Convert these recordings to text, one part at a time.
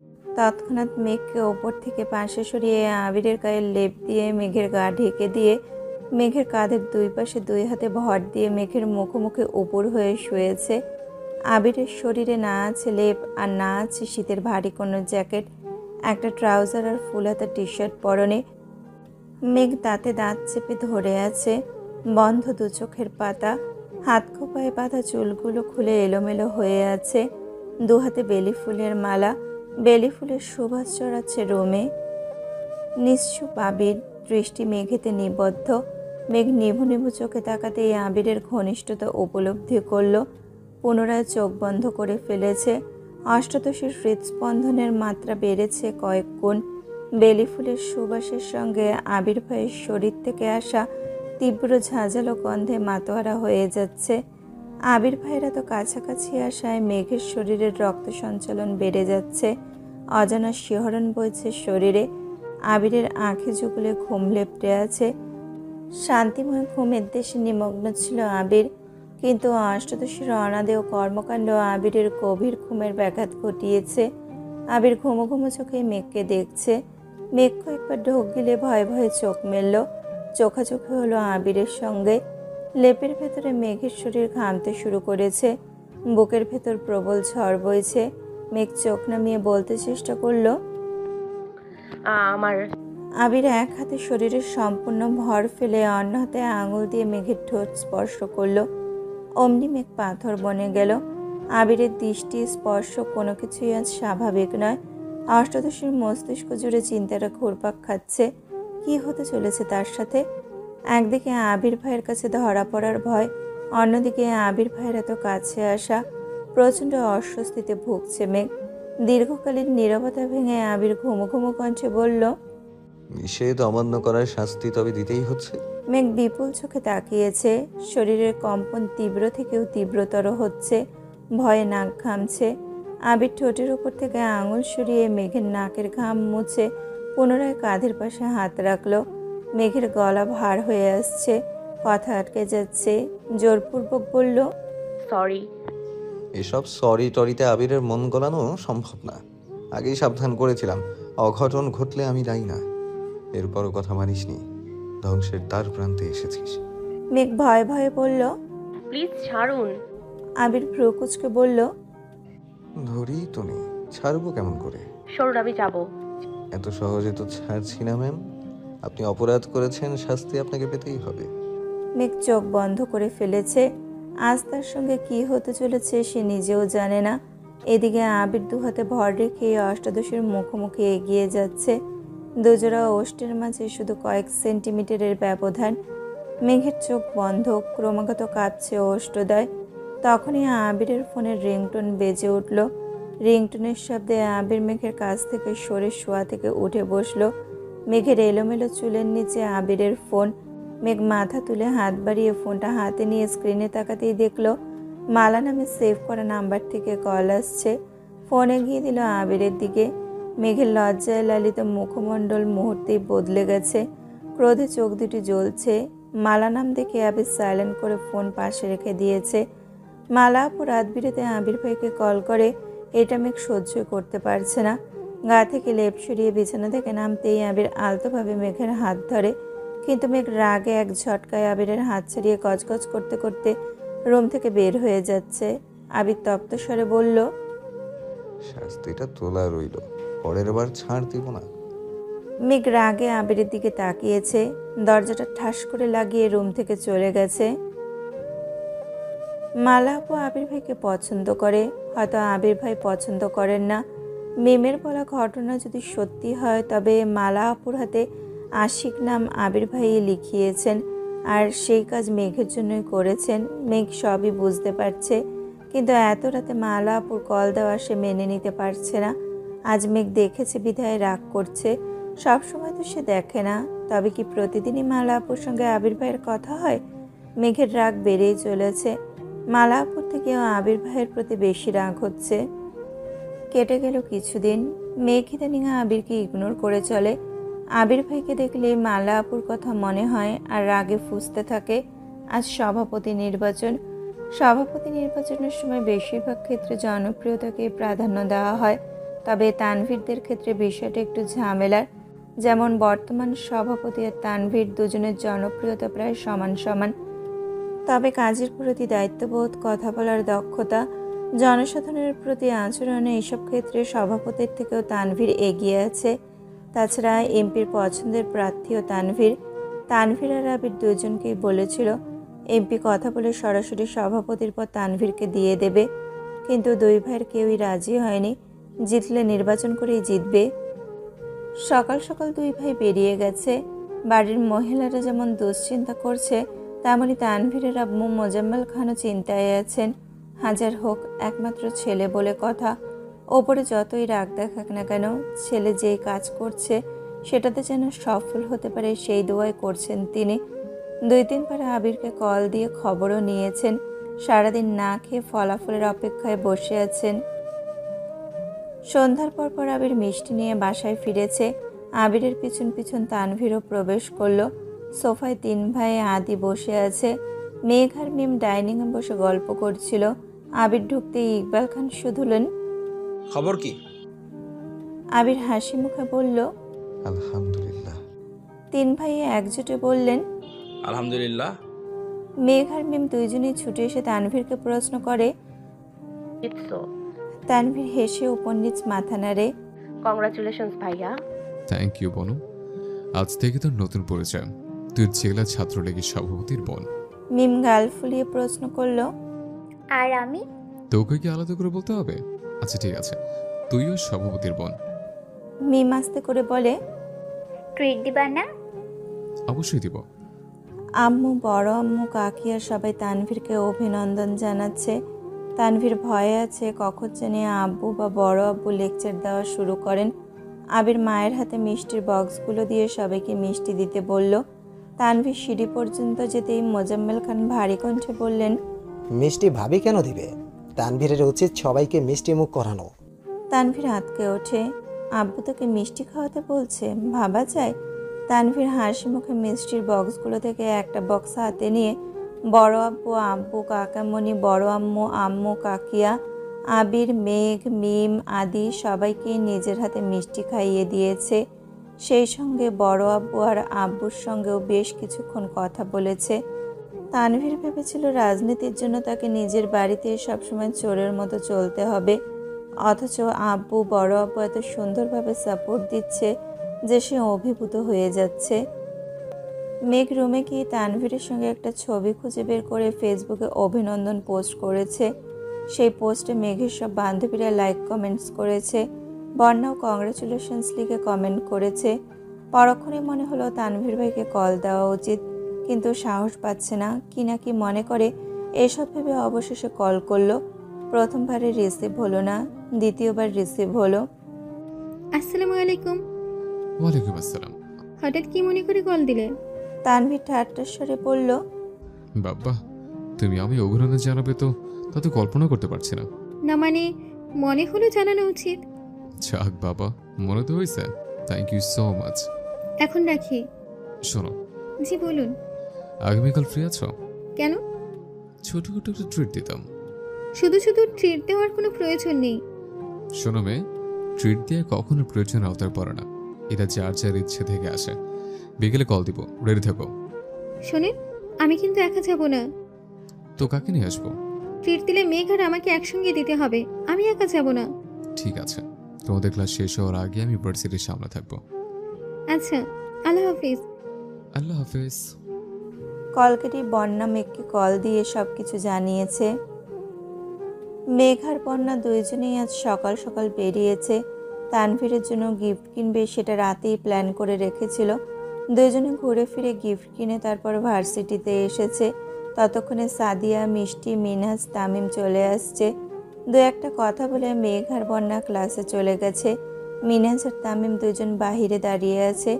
তৎক্ষণাৎ মেঘকে ওপর থেকে পাশে সরিয়ে আবিরের গায়ে লেপ দিয়ে মেঘের গা ঢেকে দিয়ে মেঘের কাঁধের দুই পাশে দুই হাতে ভর দিয়ে মেঘের মুখোমুখি উপর হয়ে শুয়েছে। আবিরের শরীরে না আছে লেপ আর না আছে শীতের ভারী কোনো জ্যাকেট, একটা ট্রাউজার আর ফুল হাতা টি শার্ট পরনে। মেঘ দাঁতে দাঁত চেপে ধরে আছে, বন্ধ দু চোখের পাতা, হাত খোপায় বাঁধা চুলগুলো খুলে এলোমেলো হয়ে আছে। দু হাতে বেলি ফুলের মালা, বেলি ফুলের সুবাস চড়াচ্ছে রোমে। নিশ্চুপ আবির, দৃষ্টি মেঘেতে নিবদ্ধ। মেঘ নিভু নিভু চোখে তাকাতেই আবিরের ঘনিষ্ঠতা উপলব্ধি করল। পুনরায় চোখ বন্ধ করে ফেলেছে। অষ্টাদশীর হৃদস্পন্দনের মাত্রা বেড়েছে কয়েক গুণ। বেলি ফুলের সুবাসের সঙ্গে আবির ভাইয়ের শরীর থেকে আসা তীব্র ঝাঁঝালো গন্ধে মাতোয়ারা হয়ে যাচ্ছে। আবির ভাইয়েরা তো কাছাকাছি আসায় মেঘের শরীরের রক্ত সঞ্চালন বেড়ে যাচ্ছে। অজানা শিহরণ বইছে শরীরে। আবিরের আঁখে যুগলে ঘুম লেপটে আছে। শান্তিময় ঘুমের দেশে নিমগ্ন ছিল আবির, কিন্তু অষ্টাদশীর অনাদেয় কর্মকাণ্ড আবিরের গভীর ঘুমের ব্যাঘাত ঘটিয়েছে। আবির ঘুমো ঘুমো চোখে মেঘকে দেখছে। মেঘ কয়েকবার ঢোক গিলে ভয়ে ভয়ে চোখ মেলল। চোখাচোখি হলো আবিরের সঙ্গে। লেপের ভেতরে মেঘের শরীর ঘামতে শুরু করেছে। বুকের ভেতর প্রবল ঝড় বইছে। মেঘ চোখ নামিয়ে বলতে চেষ্টা করলো, আমার আবির এক হাতে শরীরের সম্পূর্ণ ভর ফেলে অন্য হাতে আঙুল দিয়ে মেঘের ঠোঁট স্পর্শ করলো। অমনি মেঘ পাথর বনে গেল। আবিরের দৃষ্টি স্পর্শ কোনো কিছুই আজ স্বাভাবিক নয়। অষ্টাদশীর মস্তিষ্ক জুড়ে চিন্তাটা ঘুরপাক খাচ্ছে। কি হতে চলেছে তার সাথে? একদিকে আবির ভাইয়ের কাছে ধরা পড়ার ভয়, অন্যদিকে আবির ভাইয়ের এত কাছে আসা। প্রচণ্ড অস্বস্তিতে ভুগছে মেঘ। দীর্ঘকালীন নীরবতা ভেঙে আবির ঘুমো ঘুমো কণ্ঠে বলল, নিষেধ অমান্য করার শাস্তি তবে দিতেই হচ্ছে। মেঘ বিপুল চোখে তাকিয়েছে। শরীরের কম্পন তীব্র থেকেও তীব্রতর হচ্ছে। ভয়ে নাক ঘামছে। আবির ঠোঁটের উপর থেকে আঙুল সরিয়ে মেঘের নাকের ঘাম মুছে পুনরায় কাঁধের পাশে হাত রাখলো। মেঘের গলা ভার হয়ে আসছে, কথা আটকে যাচ্ছে। জোরপূর্বক বলল, সরি। এসব সরি টরিতে আবিরের মন গলানো সম্ভব না। আগেই সাবধান করেছিলাম, অঘটন ঘটলে আমি দায়ী না। এরপরও কথা মানিসনি, ধ্বংসের দ্বার প্রান্তে এসেছিস। মেঘ ভয়ে ভয়ে বলল। প্লিজ ছাড়ুন। আবির ভ্রু কুঁচকে বলল, ধরি তো নেই, ছাড়বো কেমন করে? সরুন, আমি যাব। এত সহজে তো ছাড়ছি না ম্যাম। আপনি অপরাধ করেছেন, শাস্তি আপনাকে পেতেই হবে। মেঘ চোখ বন্ধ করে ফেলেছে। আজ তার সঙ্গে কি হতে চলেছে সে নিজেও জানে না। এদিকে আবির দু হাতে ভর রেখে অষ্টাদশীর মুখোমুখি এগিয়ে যাচ্ছে। দুজোড়া ওষ্ঠের মাঝে শুধু কয়েক সেন্টিমিটারের ব্যবধান। মেঘের চোখ বন্ধ, ক্রমাগত কাঁপছে ওষ্ঠদয়। তখনই আবিরের ফোনের রিংটোন বেজে উঠল। রিংটোনের শব্দে আবির মেঘের কাছ থেকে সরে শোয়া থেকে উঠে বসলো। মেঘের এলোমেলো চুলের নিচে আবিরের ফোন। মেঘ মাথা তুলে হাত বাড়িয়ে ফোনটা হাতে নিয়ে স্ক্রিনে তাকাতেই দেখলো মালা নামে সেভ করা নাম্বার থেকে কল আসছে। ফোন এগিয়ে দিল আবিরের দিকে। মেঘের লজ্জায় লালিত মুখমণ্ডল মুহূর্তেই বদলে গেছে। ক্রোধে চোখ দুটি জ্বলছে। মালা নাম দেখে আবির সাইলেন্ট করে ফোন পাশে রেখে দিয়েছে। মালা আপু রাত বিরেতে আবির ভাইকে কল করে, এটা মেঘ সহ্যই করতে পারছে না। গা থেকে লেপ সরিয়ে বিছানা থেকে নামতেই আবির আলতোভাবে মেঘের হাত ধরে, কিন্তু মেঘ রাগে এক ঝটকায় আবিরের হাত ছাড়িয়ে গজগজ করতে করতে রুম থেকে বের হয়ে যাচ্ছে। আবির তপ্ত স্বরে বলল, শাস্তিটা তোলা রইল, পরের বার ছাড় দিব না। মেঘ রাগে আবিরের দিকে তাকিয়েছে। দরজাটা ঠাস করে লাগিয়ে রুম থেকে চলে গেছে। মালা আপু আবির ভাইকে পছন্দ করে, হয়তো আবির ভাই পছন্দ করেন না। মিমের বলা ঘটনা যদি সত্যি হয়, তবে মালা আপুর হাতে আশিক নাম আবির ভাইই লিখিয়েছেন, আর সেই কাজ মেঘের জন্যই করেছেন। মেঘ সবই বুঝতে পারছে, কিন্তু এত রাতে মালা আপুর কল দেওয়া সে মেনে নিতে পারছে না। আজ মেঘ দেখেছে বিধায় রাগ করছে। সবসময় তো সে দেখে না, তবে কি প্রতিদিনই মালা আপুর সঙ্গে আবির ভাইয়ের কথা হয়? মেঘের রাগ বেড়েই চলেছে। মালা আপুর থেকেও আবির ভাইয়ের প্রতি বেশি রাগ হচ্ছে। কেটে গেল কিছুদিন। মেঘ ইদানিং আবিরকে ইগনোর করে চলে। আবির ভাইকে দেখলে মালা আপুর কথা মনে হয় আর রাগে ফুঁসতে থাকে। আজ সভাপতি নির্বাচন। সভাপতি নির্বাচনের সময় বেশিরভাগ ক্ষেত্রে জনপ্রিয়তাকে প্রাধান্য দেওয়া হয়। তবে তানভীরদের ক্ষেত্রে বিষয়টা একটু ঝামেলার। যেমন বর্তমান সভাপতি আর তানভীর দুজনের জনপ্রিয়তা প্রায় সমান সমান, তবে কাজের প্রতি দায়িত্ববোধ, কথা বলার দক্ষতা, জনসাধারণের প্রতি আচরণে এসব ক্ষেত্রে সভাপতির থেকেও তানভীর এগিয়ে আছে। তাছাড়া এমপির পছন্দের প্রার্থীও তানভীর। তানভীর আর আবির দুজনকেই বলেছিল এমপি কথা বলে সরাসরি সভাপতির পর তানভীরকে দিয়ে দেবে, কিন্তু দুই ভাইয়ের কেউই রাজি হয়নি। জিতলে নির্বাচন করেই জিতবে। সকাল সকাল দুই ভাই বেরিয়ে গেছে। বাড়ির মহিলারা যেমন দুশ্চিন্তা করছে, তেমনি তানভীরের আব্বু মোজাম্মেল খানও চিন্তায় আছেন। হাজার হোক একমাত্র ছেলে বলে কথা, ওপরে যতই রাগ দেখাক না কেন, ছেলে যেই কাজ করছে সেটাতে যেন সফল হতে পারে সেই দোয়াই করছেন তিনি। 2-3 বার আবিরকে কল দিয়ে খবরও নিয়েছেন। সারাদিন না খেয়ে ফলাফলের অপেক্ষায় বসে আছেন। সন্ধ্যার পর আবির মিষ্টি নিয়ে বাসায় ফিরেছে। আবিরের পিছন পিছন তানভীরও প্রবেশ করলো। সোফায় 3 ভাই আদি বসে আছে। মেঘ আর মিম ডাইনিংয়ে বসে গল্প করছিল। আবির ঢুকতেই ইকবাল খান শুধুলেন, খবর কি? আবির হাসি মুখে বলল, আলহামদুলিল্লাহ। 3 ভাই একজোটে বললেন। আলহামদুলিল্লাহ। মেঘ আর মিম দুইজনেই ছুটে এসে তানভীরকে প্রশ্ন করে। ইটসো। তানভীর হেসে উপর নিচ মাথা নাড়ে। কংগ্রাচুলেশনস ভাইয়া। থ্যাংক ইউ বনু। আজ থেকে তোর নতুন পরিচয়, তুই জেলা ছাত্রলীগের সভাপতির বোন। মিম গাল ফুলিয়ে প্রশ্ন করল, আর আমি? তোকে কি আলাদা করে বলতে হবে? আচ্ছা ঠিক আছে, তুইও সভাপতির বোন। মিম আস্তে করে বলে, ট্রিট দিবা না? অবশ্যই দিব। আম্মু, বড় আম্মু, কাকিয়া সবাই তানভীরকে অভিনন্দন জানাচ্ছে। তানভীর ভয়ে আছে কখন জানি আব্বু বা বড় আব্বু লেকচার দেওয়া শুরু করেন। আবির মায়ের হাতে মিষ্টির বক্সগুলো দিয়ে সবাইকে মিষ্টি দিতে বলল। তানভীর সিঁড়ি পর্যন্ত যেতেই মোজাম্মেল খান ভারী কণ্ঠে বললেন, মিষ্টি ভাবি কেন দিবে? তানভীরের উচিত সবাইকে মিষ্টি মুখ করানো। তানভীর আঁতকে ওঠে। আব্বু তোকে মিষ্টি খাওয়াতে বলছে, ভাবা যায়? তানভীর হাসি মুখে মিষ্টির বক্সগুলো থেকে একটা বক্স হাতে নিয়ে বড় আব্বু, আব্বু, কাকামণি, বড় আম্মু, আম্মু, কাকিয়া, আবির, মেঘ, মিম আদি সবাইকে নিজের হাতে মিষ্টি খাইয়ে দিয়েছে। সেই সঙ্গে বড় আব্বু আর আব্বুর সঙ্গেও বেশ কিছুক্ষণ কথা বলেছে। তানভীর ভেবেছিল রাজনীতির জন্য তাকে নিজের বাড়িতে সবসময় চোরের মতো চলতে হবে, অথচ আব্বু, বড় আব্বু এত সুন্দরভাবে সাপোর্ট দিচ্ছে যে সে অভিভূত হয়ে যাচ্ছে। মেঘ রুমে গিয়ে তানভীরের সঙ্গে একটা ছবি খুঁজে বের করে ফেসবুকে অভিনন্দন পোস্ট করেছে। সেই পোস্টে মেঘের সব বান্ধবীরা লাইক কমেন্টস করেছে। বন্যাও কংগ্রাচুলেশনস লিখে কমেন্ট করেছে। পরক্ষণে মনে হলো তানভীর ভাইকে কল দেওয়া উচিত, কিন্তু সাহস পাচ্ছে না। কি না কি মনে করে এসব ভেবে অবশেষে কল করলো। প্রথমবারে রিসিভ হলো না, দ্বিতীয়বার রিসিভ হলো। আসসালামু আলাইকুম। ওয়ালাইকুম আসসালাম। হঠাৎ কি মনে করে কল দিলে? তানভীর ঠাট্টার স্বরে বলল, বাবা, তুমি আমি অভিনন্দন জানাবে তো তা তো কল্পনা করতে পারছি না। না মানে মনে হলো জানানো উচিত। যাক বাবা, মনে তো হয়েছে। Thank you so much. এখন রাখি। শোনো, জি বলুন। আগামীকাল ফ্রি আছো? কেন? ছোটখাটো একটা ট্রিট দিতাম। শুধু শুধু ট্রিট দেওয়ার কোনো প্রয়োজন নেই। শোনো মেয়ে, ট্রিট দিয়ে কখনো প্রয়োজন আওতার পড়ে না, এটা যার যার ইচ্ছে থেকে আসে। বিকেলে কল দিব, রেডি থাকো। শোনেন, আমি কিন্তু একা যাব না। তো কাকে নিয়ে আসবো? ট্রিট দিলে মেঘ আর আমাকে একসঙ্গে দিতে হবে, আমি একা যাব না। ঠিক আছে, তোমাদের ক্লাস শেষ হওয়ার আগে আমি ভার্সিটির সামনে থাকবো। আচ্ছা, আল্লাহ হাফিজ। আল্লাহ হাফেজ। কল কেটে বন্যা মেঘকে কল দিয়ে সব কিছু জানিয়েছে। মেঘ আর বন্যা দুইজনেই আজ সকাল সকাল বেরিয়েছে। তানভীরের জন্য গিফট কিনবে, সেটা রাতেই প্ল্যান করে রেখেছিল। দুইজনে ঘুরে ফিরে গিফট কিনে তারপর ভার্সিটিতে এসেছে। ততক্ষণে সাদিয়া, মিষ্টি, মিনহাজ, তামিম চলে আসছে। দু একটা কথা বলে মেঘ আর বন্যা ক্লাসে চলে গেছে। মিনহাজ আর তামিম দুজন বাহিরে দাঁড়িয়ে আছে।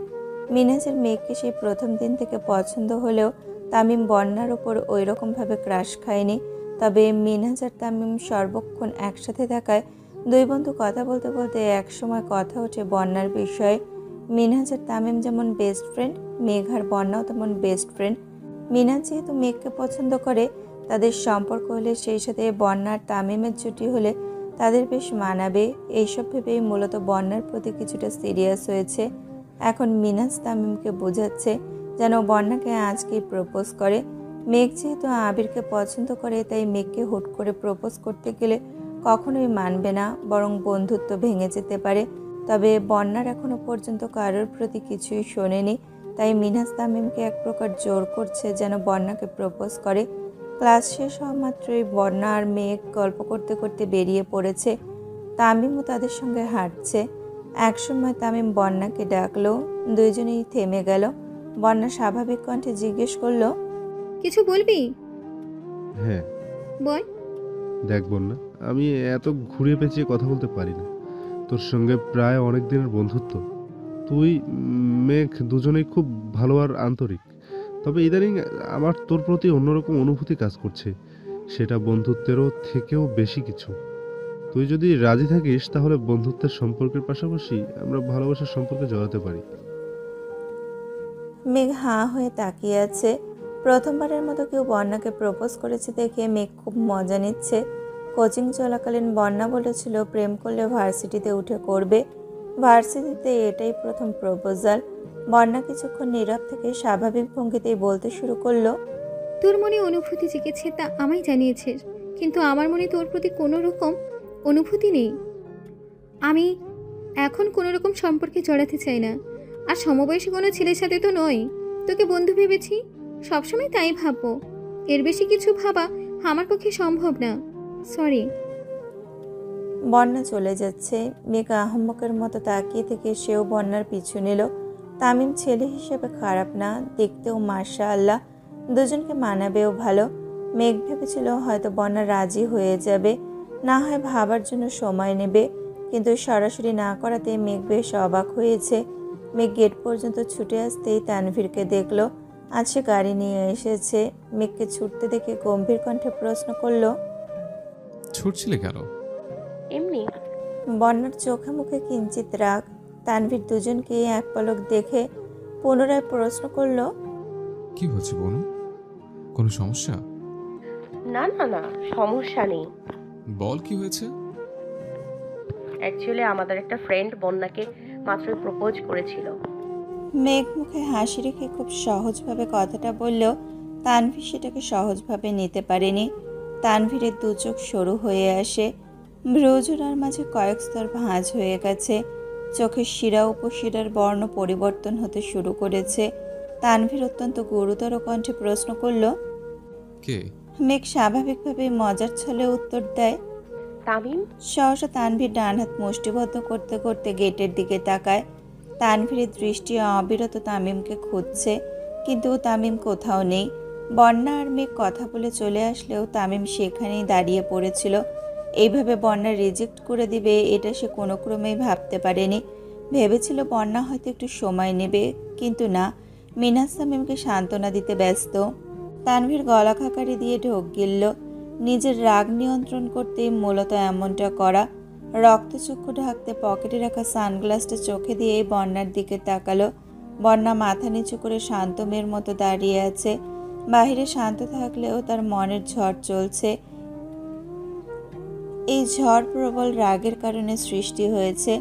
মিনহাজের মেঘকে সেই প্রথম দিন থেকে পছন্দ হলেও তামিম বন্যার ওপর ওই রকমভাবে ক্রাশ খায়নি। তবে মিনহাজ আর তামিম সর্বক্ষণ একসাথে থাকায় দুই বন্ধু কথা বলতে বলতে একসময় কথা ওঠে বন্যার বিষয়ে। মিনহাজ আর তামিম যেমন বেস্ট ফ্রেন্ড, মেঘ আর বন্যাও তেমন বেস্ট ফ্রেন্ড। মিনহাজ যেহেতু মেঘকে পছন্দ করে, তাদের সম্পর্ক হলে, সেই সাথে বন্যা আর তামিমের জুটি হলে তাদের বেশ মানাবে এইসব ভেবেই মূলত বন্যার প্রতি কিছুটা সিরিয়াস হয়েছে। এখন মিনাজ তামিমকে বোঝাচ্ছে যেন বন্যাকে আজকেই প্রপোজ করে। মেঘ যেহেতু আবিরকে পছন্দ করে তাই মেঘকে হুট করে প্রপোজ করতে গেলে কখনোই মানবে না, বরং বন্ধুত্ব ভেঙে যেতে পারে। তবে বন্যার এখনো পর্যন্ত কারোর প্রতি কিছুই শোনেনি, তাই মিনাজ তামিমকে এক প্রকার জোর করছে যেন বন্যাকে প্রপোজ করে। ক্লাস শেষ হওয়া মাত্রই বন্যা আর মেঘ গল্প করতে করতে বেরিয়ে পড়েছে। তামিমও তাদের সঙ্গে হাঁটছে। একসময় তামিম বন্যাকে ডাকলো, দুইজনেই থেমে গেল। বন্যা স্বাভাবিক কণ্ঠে জিজ্ঞেস করলো, কিছু বলবি? হ্যাঁ, বল। দেখ বন্যা, আমি এত ঘুরিয়ে পেঁচিয়ে কথা বলতে পারি না। তোর সঙ্গে প্রায় অনেক দিনের বন্ধুত্ব। তুই মেঘ দুজনেই খুব ভালো আর আন্তরিক। তবে ইদানিং আমার তোর প্রতি অন্যরকম অনুভূতি কাজ করছে, সেটা বন্ধুত্বেরও থেকেও বেশি কিছু। তুই যদি রাজি থাকিস তাহলে বন্ধুত্বের সম্পর্কের পাশাপাশি আমরা ভালোবাসার সম্পর্কে জড়াতে পারি। মেঘ হাঁ হয়ে তাকিয়ে আছে। প্রথমবারের মতো কেউ বন্যাকে প্রপোজ করেছে দেখে মেঘ খুব মজা নিচ্ছে। কোচিং চলাকালীন বন্যা বলেছিল প্রেম করলে ভার্সিটিতে উঠে করবে। ভার্সিটিতে এটাই প্রথম প্রপোজাল। বন্যা কিছুক্ষণ নীরব থেকে স্বাভাবিক ভঙ্গিতেই বলতে শুরু করলো, তোর মনে অনুভূতি জেগেছে তা আমায় জানিয়েছিস, কিন্তু আমার মনে তোর প্রতি কোনো রকম অনুভূতি নেই। আমি এখন কোনো রকম সম্পর্কে জড়াতে চাই না, আর সমবয়সী কোনো ছেলের সাথে তো নয়। তোকে বন্ধু ভেবেছি, সবসময় তাই ভাববো। এর বেশি কিছু ভাবা আমার পক্ষে সম্ভব না। সরি। বন্যা চলে যাচ্ছে। মেঘ আহম্মকের মতো তাকিয়ে থেকে সেও বন্যার পিছু নিল। তামিম ছেলে হিসেবে খারাপ না, দেখতেও মাশাআল্লাহ, দুজনকে মানাবেও ভালো। মেঘ ভেবেছিল হয়তো বন্যা রাজি হয়ে যাবে, না হয় ভাবার জন্য সময় নেবে, কিন্তু সরাসরি না করাতে মেঘ বেশ অবাক হয়েছে। মেঘ গেট পর্যন্ত ছুটে আসতেই তানভীরকে দেখলো। আজ সে গাড়ি নিয়ে এসেছে। মেঘকে ছুটতে দেখে গম্ভীর কণ্ঠে প্রশ্ন করলো, ছুটছিলে কেন? এমনি। বন্যার চোখে মুখে কিঞ্চিত রাগ। তানভীর দুজনকে এক পলক দেখে পুনরায় প্রশ্ন করলো, কি হচ্ছে বনু? কোনো সমস্যা? না না না, সমস্যা নেই। বল কি হয়েছে? অ্যাকচুয়ালি আমাদের একটা ফ্রেন্ড বন্যাকে মাত্র প্রপোজ করেছিল। মেঘ মুখে হাসি রেখে খুব সহজভাবে কথাটা বললেও তানভীর সেটাকে সহজভাবে নিতে পারেনি। তানভীরের দু চোখ সরু হয়ে আসে, ভ্রুজোড়ার মাঝে কয়েক স্তর ভাঁজ হয়ে গেছে, চোখের শিরা উপশিরার বর্ণ পরিবর্তন হতে শুরু করেছে। তানভীর অত্যন্ত গুরুতর কণ্ঠে প্রশ্ন করলো। কে? মেঘ স্বাভাবিকভাবে মজার ছলে উত্তর দেয়। তামিম। সহসা তানভীর ডান হাত মুষ্টিবদ্ধ করতে করতে গেটের দিকে তাকায়। তানভীরের দৃষ্টি অবিরত তামিমকে খুঁজছে, কিন্তু তামিম কোথাও নেই। বন্যা আর মেঘ কথা বলে চলে আসলেও তামিম সেখানেই দাঁড়িয়ে পড়েছিল। এইভাবে বন্যা রিজেক্ট করে দিবে এটা সে কোনো ক্রমেই ভাবতে পারেনি। ভেবেছিল বন্যা হয়তো একটু সময় নেবে, কিন্তু না, মিনাজ তামিমকে সান্ত্বনা দিতে ব্যস্ত। তানভীর গলা খাকারি দিয়ে ঢোক গিলল। নিজের রাগ নিয়ন্ত্রণ করতেই মূলত এমনটা করা। রক্তচক্ষু ঢাকতে পকেটে রাখা সানগ্লাসটা চোখে দিয়েই বন্যার দিকে তাকালো। বন্যা মাথা নিচু করে শান্ত মেয়ের মতো দাঁড়িয়ে আছে। বাহিরে শান্ত থাকলেও তার মনের ঝড় চলছে। এই ঝড় প্রবল রাগের কারণে সৃষ্টি হয়েছে।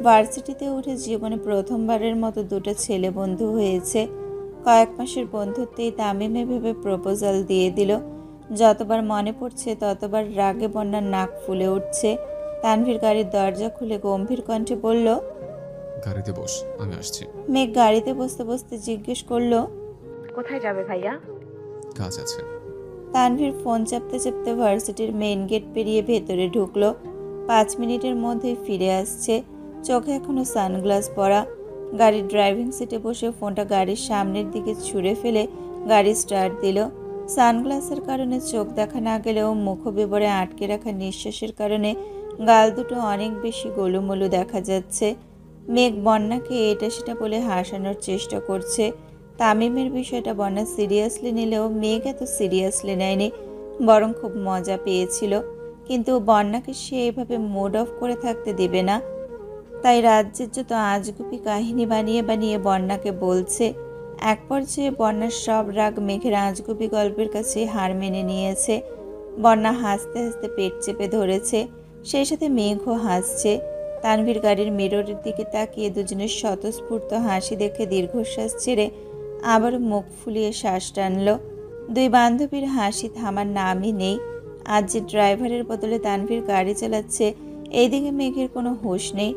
ভার্সিটিতে উঠে জীবনে প্রথমবারের মতো দুটো ছেলে বন্ধু হয়েছে। কয়েক মাসের বন্ধুত্বেই তামিমে ভেবে প্রপোজাল দিয়ে দিল। যতবার মনে পড়ছে ততবার রাগে বন্যার নাক ফুলে উঠছে। তানভীর গাড়ির দরজা খুলে গম্ভীর কণ্ঠে বলল, গাড়িতে বস, আমি আসছি। মেঘ গাড়িতে বসতে বসতে জিজ্ঞেস করলো, কোথায় যাবে ভাইয়া? কাজ আছে। তানভীর ফোন চাপতে চাপতে ভার্সিটির মেইন গেট পেরিয়ে ভেতরে ঢুকলো। 5 মিনিটের মধ্যেই ফিরে আসছে। চোখে এখনো সানগ্লাস পরা। গাড়ির ড্রাইভিং সিটে বসে ফোনটা গাড়ির সামনের দিকে ছুঁড়ে ফেলে গাড়ি স্টার্ট দিল। সানগ্লাসের কারণে চোখ দেখা না গেলেও মুখবিবরে আটকে রাখা নিঃশ্বাসের কারণে গাল দুটো অনেক বেশি গোলুমোলু দেখা যাচ্ছে। মেঘ বন্যাকে এটা সেটা বলে হাসানোর চেষ্টা করছে। তামিমের বিষয়টা বন্যা সিরিয়াসলি নিলেও মেঘ এত সিরিয়াসলি নেয়নি, বরং খুব মজা পেয়েছিল। কিন্তু বন্যাকে সে এভাবে মুড অফ করে থাকতে দেবে না। তাই রাজ্যের যত আজগুবি কাহিনী বানিয়ে বানিয়ে বন্যাকে বলছে। এক পর্যায়ে বন্যার সব রাগ মেঘের আজগুবি গল্পের কাছে হার মেনে নিয়েছে। বন্যা হাসতে হাসতে পেট চেপে ধরেছে। সেই সাথে মেঘও হাসছে। তানভীর গাড়ির মিররের দিকে তাকিয়ে দুজনের স্বতঃস্ফূর্ত হাসি দেখে দীর্ঘশ্বাস ছেড়ে আবারও মুখ ফুলিয়ে শ্বাস টানল। দুই বান্ধবীর হাসি থামার নামই নেই। আজ যে ড্রাইভারের বদলে তানভীর গাড়ি চালাচ্ছে, এইদিকে মেঘের কোনো হুঁশ নেই।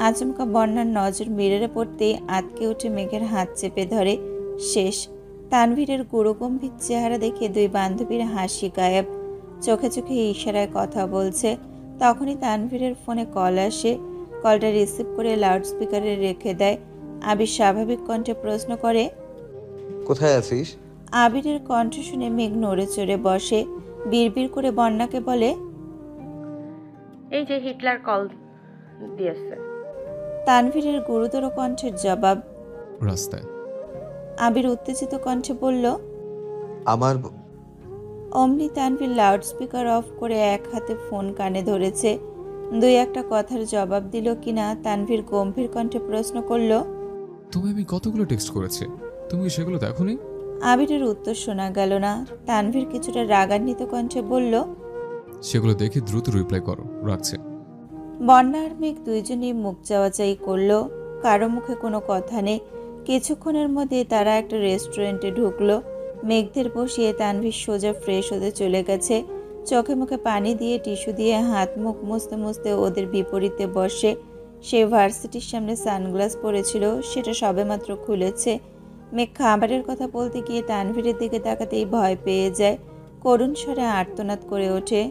আচমকা বন্যার নজর মিররে পড়তেই আটকে উঠে মেঘের হাত চেপে ধরে। শেষ। তানভীরের গুরুগম্ভীর চেহারা দেখে দুই বান্ধবীর হাসি গায়েব। চোখে চোখে ইশারায় কথা বলছে। তখনই তানভীরের ফোনে কল আসে। কলটা রিসিভ করে লাউডস্পিকারে রেখে দেয়। আবির স্বাভাবিক কণ্ঠে প্রশ্ন করে, কোথায় আছিস? আবিরের কণ্ঠ শুনে মেঘ নড়ে চড়ে বসে। বিড়বিড় করে বন্যাকে বলে, এই যে হিটলার কল দিয়েছে। তানভীরের গুরুতর কণ্ঠের জবাব। রাস্তায়। আবির উত্তেজিত কণ্ঠে বলল, আমার অমনি তানভীর লাউডস্পিকার অফ করে এক হাতে ফোন কানে ধরেছে। দুই একটা কথার জবাব দিল কিনা তানভীর গম্ভীর কণ্ঠে প্রশ্ন করল, তুমি আমি কতগুলো টেক্সট করেছে, তুমি কি সেগুলো দেখোনি? আবিরের উত্তর শোনা গেল না। তানভীর কিছুটা রাগান্বিত কণ্ঠে বলল, সেগুলো দেখে দ্রুত রিপ্লাই করো, রাখছে। বন্যা আর মেঘ দুইজনেই মুখ চাওয়াচাই করলো। কারো মুখে কোনো কথা নেই। কিছুক্ষণের মধ্যে তারা একটা রেস্টুরেন্টে ঢুকলো। মেঘদের বসিয়ে তানভীর সোজা ফ্রেশ হতে চলে গেছে। চোখে মুখে পানি দিয়ে টিস্যু দিয়ে হাত মুখ মুছতে মুছতে ওদের বিপরীতে বসে। সে ভার্সিটির সামনে সানগ্লাস পরেছিল, সেটা সবেমাত্র খুলেছে। মেঘ খাবারের কথা বলতে গিয়ে তানভীরের দিকে তাকাতেই ভয় পেয়ে যায়। করুণ স্বরে আর্তনাদ করে ওঠে।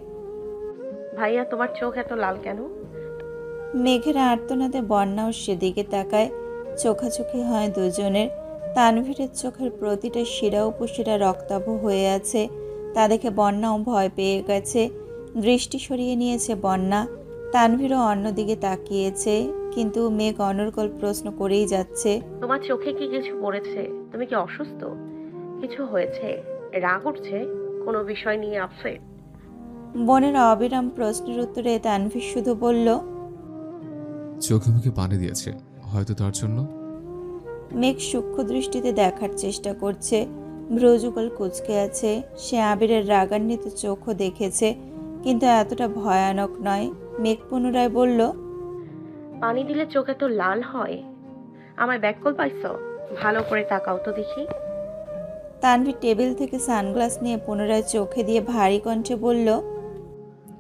ভাইয়া, তোমার চোখ এত লাল কেন? মেঘের আর্তনাদে বন্যাও সেদিকে তাকায়। চোখাচোখি হয় দুজনের। তানভীরের চোখের প্রতিটা শিরা উপশিরা রক্তাভ হয়ে আছে। তা দেখে বন্যাও ভয় পেয়ে গেছে। দৃষ্টি সরিয়ে নিয়েছে বন্যা। তানভীরও অন্যদিকে তাকিয়েছে, কিন্তু মেঘ অনর্গল প্রশ্ন করেই যাচ্ছে। তোমার চোখে কি কিছু পড়েছে? তুমি কি অসুস্থ? কিছু হয়েছে? রাগ উঠছে? কোনো বিষয় নিয়ে আপসেট? বনের অবিরাম প্রশ্নের উত্তরে তানভীর শুধু বলল, চোখে মুখে পানি দিয়েছে, হয়তো তার জন্য। মেঘ সূক্ষ্ম দৃষ্টিতে দেখার চেষ্টা করছে। ভ্রুযুগল কুঁচকে আছে। সে আবিরের রাগান্বিত চোখও দেখেছে, কিন্তু এতটা ভয়ানক নয়। মেঘ পুনরায় বলল, পানি দিলে চোখ এত লাল হয়? আমায় ব্যাককল পাইছ? ভালো করে তাকাও তো দেখি। তানভীর টেবিল থেকে সানগ্লাস নিয়ে পুনরায় চোখে দিয়ে ভারী কণ্ঠে বলল,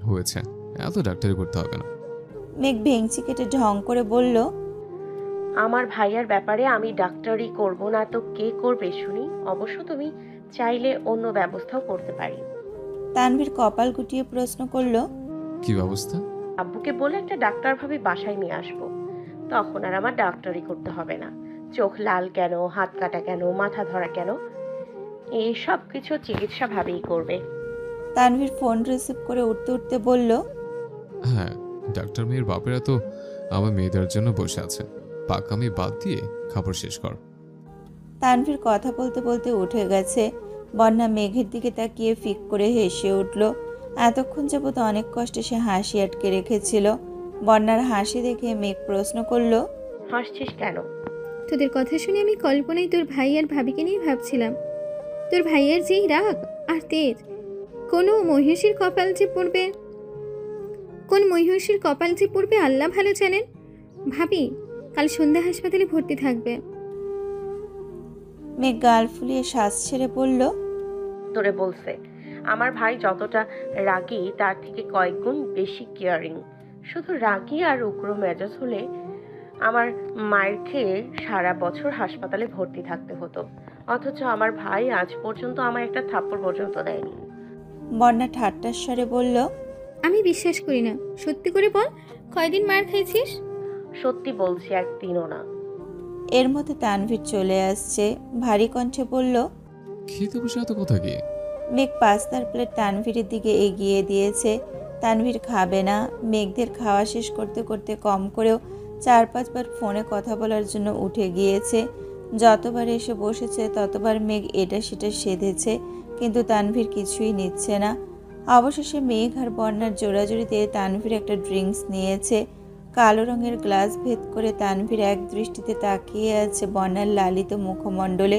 হয়েছে, এত ডাক্তারি করতে হবে না। মেঘ ভেঙচি কেটে ঢং করে বলল, আমার ভাইয়ার ব্যাপারে আমি ডাক্তারি করব না তো কে করবে শুনি? অবশ্য তুমি চাইলে অন্য ব্যবস্থাও করতে পারি। তানভীর কপাল গুটিয়ে প্রশ্ন করল, কি ব্যবস্থা? আব্বুকে বলে একটা ডাক্তার ভাবে বাসায় নিয়ে আসবো। তখন আর আমার ডাক্তারি করতে হবে না। চোখ লাল কেন, হাত কাটা কেন, মাথা ধরা কেন, এই সব কিছু চিকিৎসা ভাবেই করবে। তানভীর ফোন রিসিভ করে উঠতে উঠতে বলল, হ্যাঁ, ডাক্তার মেয়ের বাপেরা তো আমার মেয়েদের জন্য বসে আছে। পাকামি বাদ দিয়ে খাবার শেষ কর। তানভীর কথা বলতে বলতে উঠে গেছে। বন্যা মেঘের দিকে তাকিয়ে ফিক করে হেসে উঠল। এতক্ষণ যাবত অনেক কষ্টে সে হাসি আটকে রেখেছিল। বন্যার হাসি দেখে মেঘ প্রশ্ন করল, হাসছিস কেন? তোদের কথা শুনে আমি কল্পনায় তোর ভাই আর ভাবিকে নিয়ে ভাবছিলাম। তোর ভাইয়ের যেই রাগ আর তেজ, কোনো মহিষীর কপাল যে পড়বে, কোন মহিষীর কপাল যে পড়বে আল্লাহ ভালো জানেন। ভাবি কাল সন্ধ্যা হাসপাতালে ভর্তি থাকবে। মেঘ গাল ফুলিয়ে শ্বাস ছেড়ে বলল, তোরে বলছে আমার ভাই যতটা রাগী তার থেকে কয়েক গুণ বেশি কেয়ারিং। শুধু রাগী আর উগ্র মেজাজ হলে আমার মায়ের খেয়ে সারা বছর হাসপাতালে ভর্তি থাকতে হতো, অথচ আমার ভাই আজ পর্যন্ত আমায় একটা থাপ্পড় পর্যন্ত দেয়নি। বন্যা ঠাট্টার স্বরে বলল, আমি বিশ্বাস করি না, সত্যি করে বল কয়দিন মার খাইছিস? সত্যি বলছি, একদিনও না। এর মধ্যে তানভীর চলে আসছে। ভারী কণ্ঠে বলল, খেতে বসে এত কথা কি? মেঘ পাস্তার প্লেট তানভীরের দিকে এগিয়ে দিয়েছে। তানভীর খাবে না। মেঘদের খাওয়া শেষ করতে করতে কম করেও 4-5 বার ফোনে কথা বলার জন্য উঠে গিয়েছে। যতবার এসে বসেছে ততবার মেঘ এটা সেটা সেধেছে, কিন্তু তানভীর কিছুই নিচ্ছে না। অবশেষে মেঘ আর বন্যার জোড়াজুড়িতে তানভীর একটা ড্রিঙ্কস নিয়েছে। কালো রঙের গ্লাস ভেদ করে তানভীর এক দৃষ্টিতে তাকিয়ে আছে বন্যার লালিত মুখমণ্ডলে।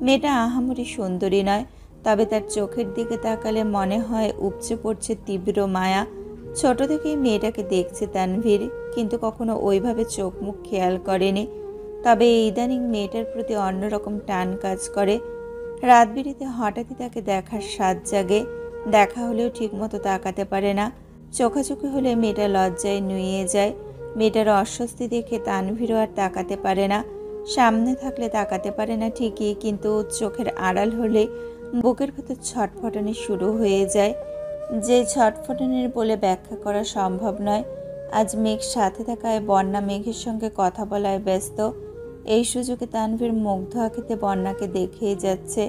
মেয়েটা আহামরি সুন্দরী নয়, তবে তার চোখের দিকে তাকালে মনে হয় উপচে পড়ছে তীব্র মায়া। ছোট থেকেই মেয়েটাকে দেখছে তানভীর, কিন্তু কখনো ওইভাবে চোখ মুখ খেয়াল করেনি। তবে ইদানিং মেয়েটার প্রতি অন্যরকম টান কাজ করে। রাত বিরেতে হঠাৎই তাকে দেখার স্বাদ জাগে। দেখা হলেও ঠিকমতো তাকাতে পারে না। চোখাচোখি হলে মেয়েটা লজ্জায় নুয়ে যায়। মেয়েটার অস্বস্তি দেখে তানভীরও আর তাকাতে পারে না। সামনে থাকলে তাকাতে পারে না ঠিকই, কিন্তু চোখের আড়াল হলে বুকের ভেতর ছটফটানি শুরু হয়ে যায়, যে ছটফটানির বলে ব্যাখ্যা করা সম্ভব নয়। আজ মেঘ সাথে থাকায় বন্যা মেঘের সঙ্গে কথা বলায় ব্যস্ত। এই সুযোগে তানভীর মুগ্ধ আঁখিতে বন্যাকে দেখেই যাচ্ছে।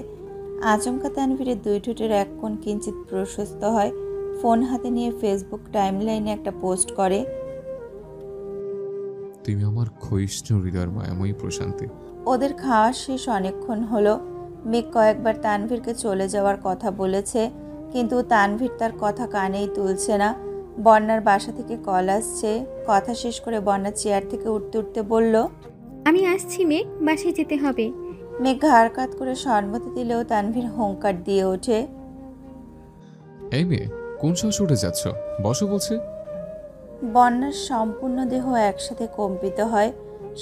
আচমকা তানভীরের দুই ঠোঁটের এক কোণ কিঞ্চিত প্রশস্ত হয়। ফোন হাতে নিয়ে ফেসবুক টাইমলাইনে একটা পোস্ট করে, তুমি আমার ক্ষয়িষ্ণু হৃদয়ের মায়াময়ী প্রশান্তি। ওদের খাওয়া শেষ অনেকক্ষণ হলো। মেঘ কয়েকবার তানভীরকে চলে যাওয়ার কথা বলেছে, কিন্তু তানভীর তার কথা কানেই তুলছে না। বন্যার বাসা থেকে কল আসছে। কথা শেষ করে বন্যা চেয়ার থেকে উঠতে উঠতে বলল, আমি আসছি মেঘ, বাসায় যেতে হবে। মেঘ ঘাড় কাত করে সম্মতি দিলেও তানভীর হুঙ্কার দিয়ে ওঠে, এই মেয়ে, কোন সাহসে উঠে যাচ্ছ? বসো বলছে। বন্যার সম্পূর্ণ দেহ একসাথে কম্পিত হয়।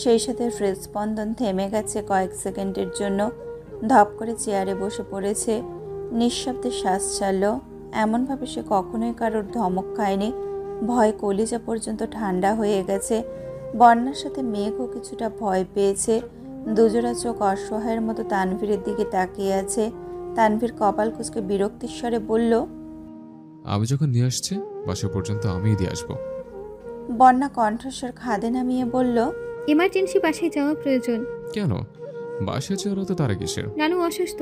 সেই সাথে হৃদস্পন্দন থেমে গেছে কয়েক সেকেন্ডের জন্য। ধপ করে চেয়ারে বসে পড়েছে। নিঃশব্দে শ্বাস ছাড়ল। এমনভাবে সে কখনোই কারোর ধমক খায়নি। ভয় কলিজা পর্যন্ত ঠান্ডা হয়ে গেছে। বন্যার সাথে মেঘও কিছুটা ভয় পেয়েছে। দুজোড়া চোখ অসহায়ের মতো তানভীরের দিকে তাকিয়ে আছে। তানভীর কপাল কুঁচকে বিরক্তির স্বরে বলল, আমি যখন নিয়ে আসছি বাসা পর্যন্ত আমিই দিয়ে আসবো। বন্যা কণ্ঠস্বর খাদে নামিয়ে বলল, এমার্জেন্সি বাসায় যাওয়া প্রয়োজন। কেন? বাসায় যাওয়ার তো তারা কিসের? নানু অসুস্থ,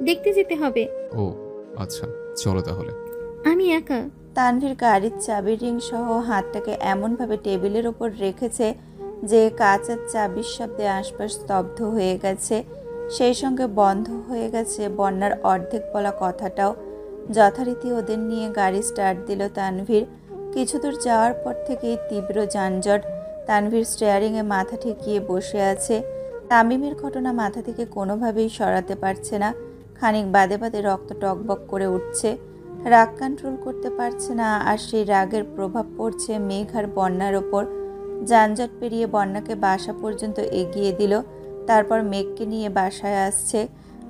দেখতে যেতে হবে। ও আচ্ছা, চলো তাহলে। আমি একা। তানভীর গাড়ির চাবির রিং সহ হাতটাকে এমনভাবে টেবিলের ওপর রেখেছে যে কাঁচের চাবির শব্দে আশপাশ স্তব্ধ হয়ে গেছে। সেই সঙ্গে বন্ধ হয়ে গেছে বন্যার অর্ধেক বলা কথাটাও। যথারীতি ওদের নিয়ে গাড়ি স্টার্ট দিল তানভীর। কিছু দূর যাওয়ার পর থেকেই তীব্র যানজট। তানভীর স্টিয়ারিংয়ে মাথা ঠেকিয়ে বসে আছে। তামিমের ঘটনা মাথা থেকে কোনোভাবেই সরাতে পারছে না। খানিক বাদে বাদে রক্ত টকবক করে উঠছে। রাগ কন্ট্রোল করতে পারছে না, আর সেই রাগের প্রভাব পড়ছে মেঘ আর বন্যার ওপর। যানজট পেরিয়ে বন্যাকে বাসা পর্যন্ত এগিয়ে দিল। তারপর মেঘকে নিয়ে বাসায় আসছে।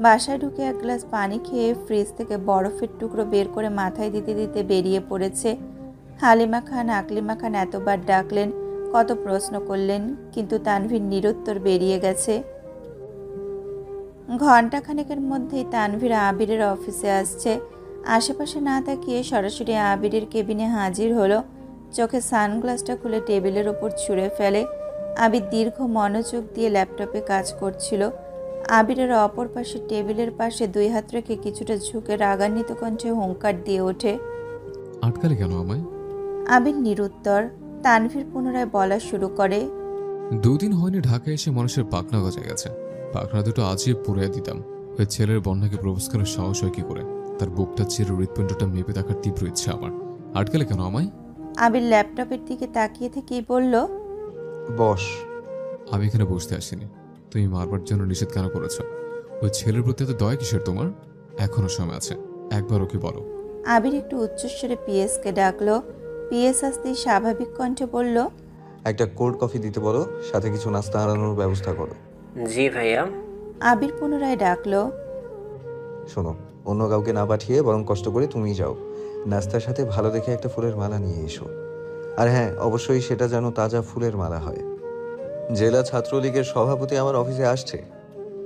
বাসায় ঢুকে এক গ্লাস পানি খেয়ে ফ্রিজ থেকে বরফের টুকরো বের করে মাথায় দিতে দিতে বেরিয়ে পড়েছে। হালিমা খান, আকলিমা খান এতবার ডাকলেন, কত প্রশ্ন করলেন, কিন্তু তানভীর নিরুত্তর বেরিয়ে গেছে। ঘণ্টাখানেকের মধ্যেই তানভীর আবিরের অফিসে আসছে। আশেপাশে না তাকিয়ে সরাসরি আবিরের কেবিনে হাজির হলো। চোখে সানগ্লাসটা খুলে টেবিলের ওপর ছুঁড়ে ফেলে। আবির দীর্ঘ মনোযোগ দিয়ে ল্যাপটপে কাজ করছিল। আবিরের অপর পাশে টেবিলের পাশে দুই হাত রেখে কিছুটা ঝুঁকে রাগান্বিত কণ্ঠে হুঙ্কার দিয়ে ওঠে, আটকালে কেন আমায়? আবির নিরুত্তর। তানভীর পুনরায় বলা শুরু করে, দুদিন হয়নি ঢাকায় এসে মানুষের পাখনা গজে গেছে। পাখনা দুটো আজই পুড়িয়ে দিতাম। ওই ছেলের বন্যাকে প্রপোজ করার সাহস হয় কি করে? তার বুকটা চিরে হৃৎপিণ্ডটা মেপে দেখার তীব্র ইচ্ছা আমার। আটকালে কেন আমায়? আবির ল্যাপটপের দিকে তাকিয়ে থেকেই বলল, বস। আমি এখানে বসতে আসিনি। তুমি মারবার জন্য নিষেধ কেন করেছ? ওই ছেলের প্রতি এত দয়া কিসের তোমার? এখনো সময় আছে, একবার ওকে বলো। আবির একটু উচ্চস্বরে পিএসকে ডাকলো। পিএস আসতেই স্বাভাবিক কণ্ঠে বলল, একটা কোল্ড কফি দিতে বলো, সাথে কিছু নাস্তা আনানোর ব্যবস্থা করো। জি ভাইয়া। আবির পুনরায় ডাকলো, শোনো, অন্য কাউকে না পাঠিয়ে বরং কষ্ট করে তুমিই যাও। নাস্তার সাথে ভালো দেখে একটা ফুলের মালা নিয়ে এসো। আর হ্যাঁ, অবশ্যই সেটা যেন তাজা ফুলের মালা হয়। জেলা ছাত্রলীগের সভাপতি আমার অফিসে আসছে।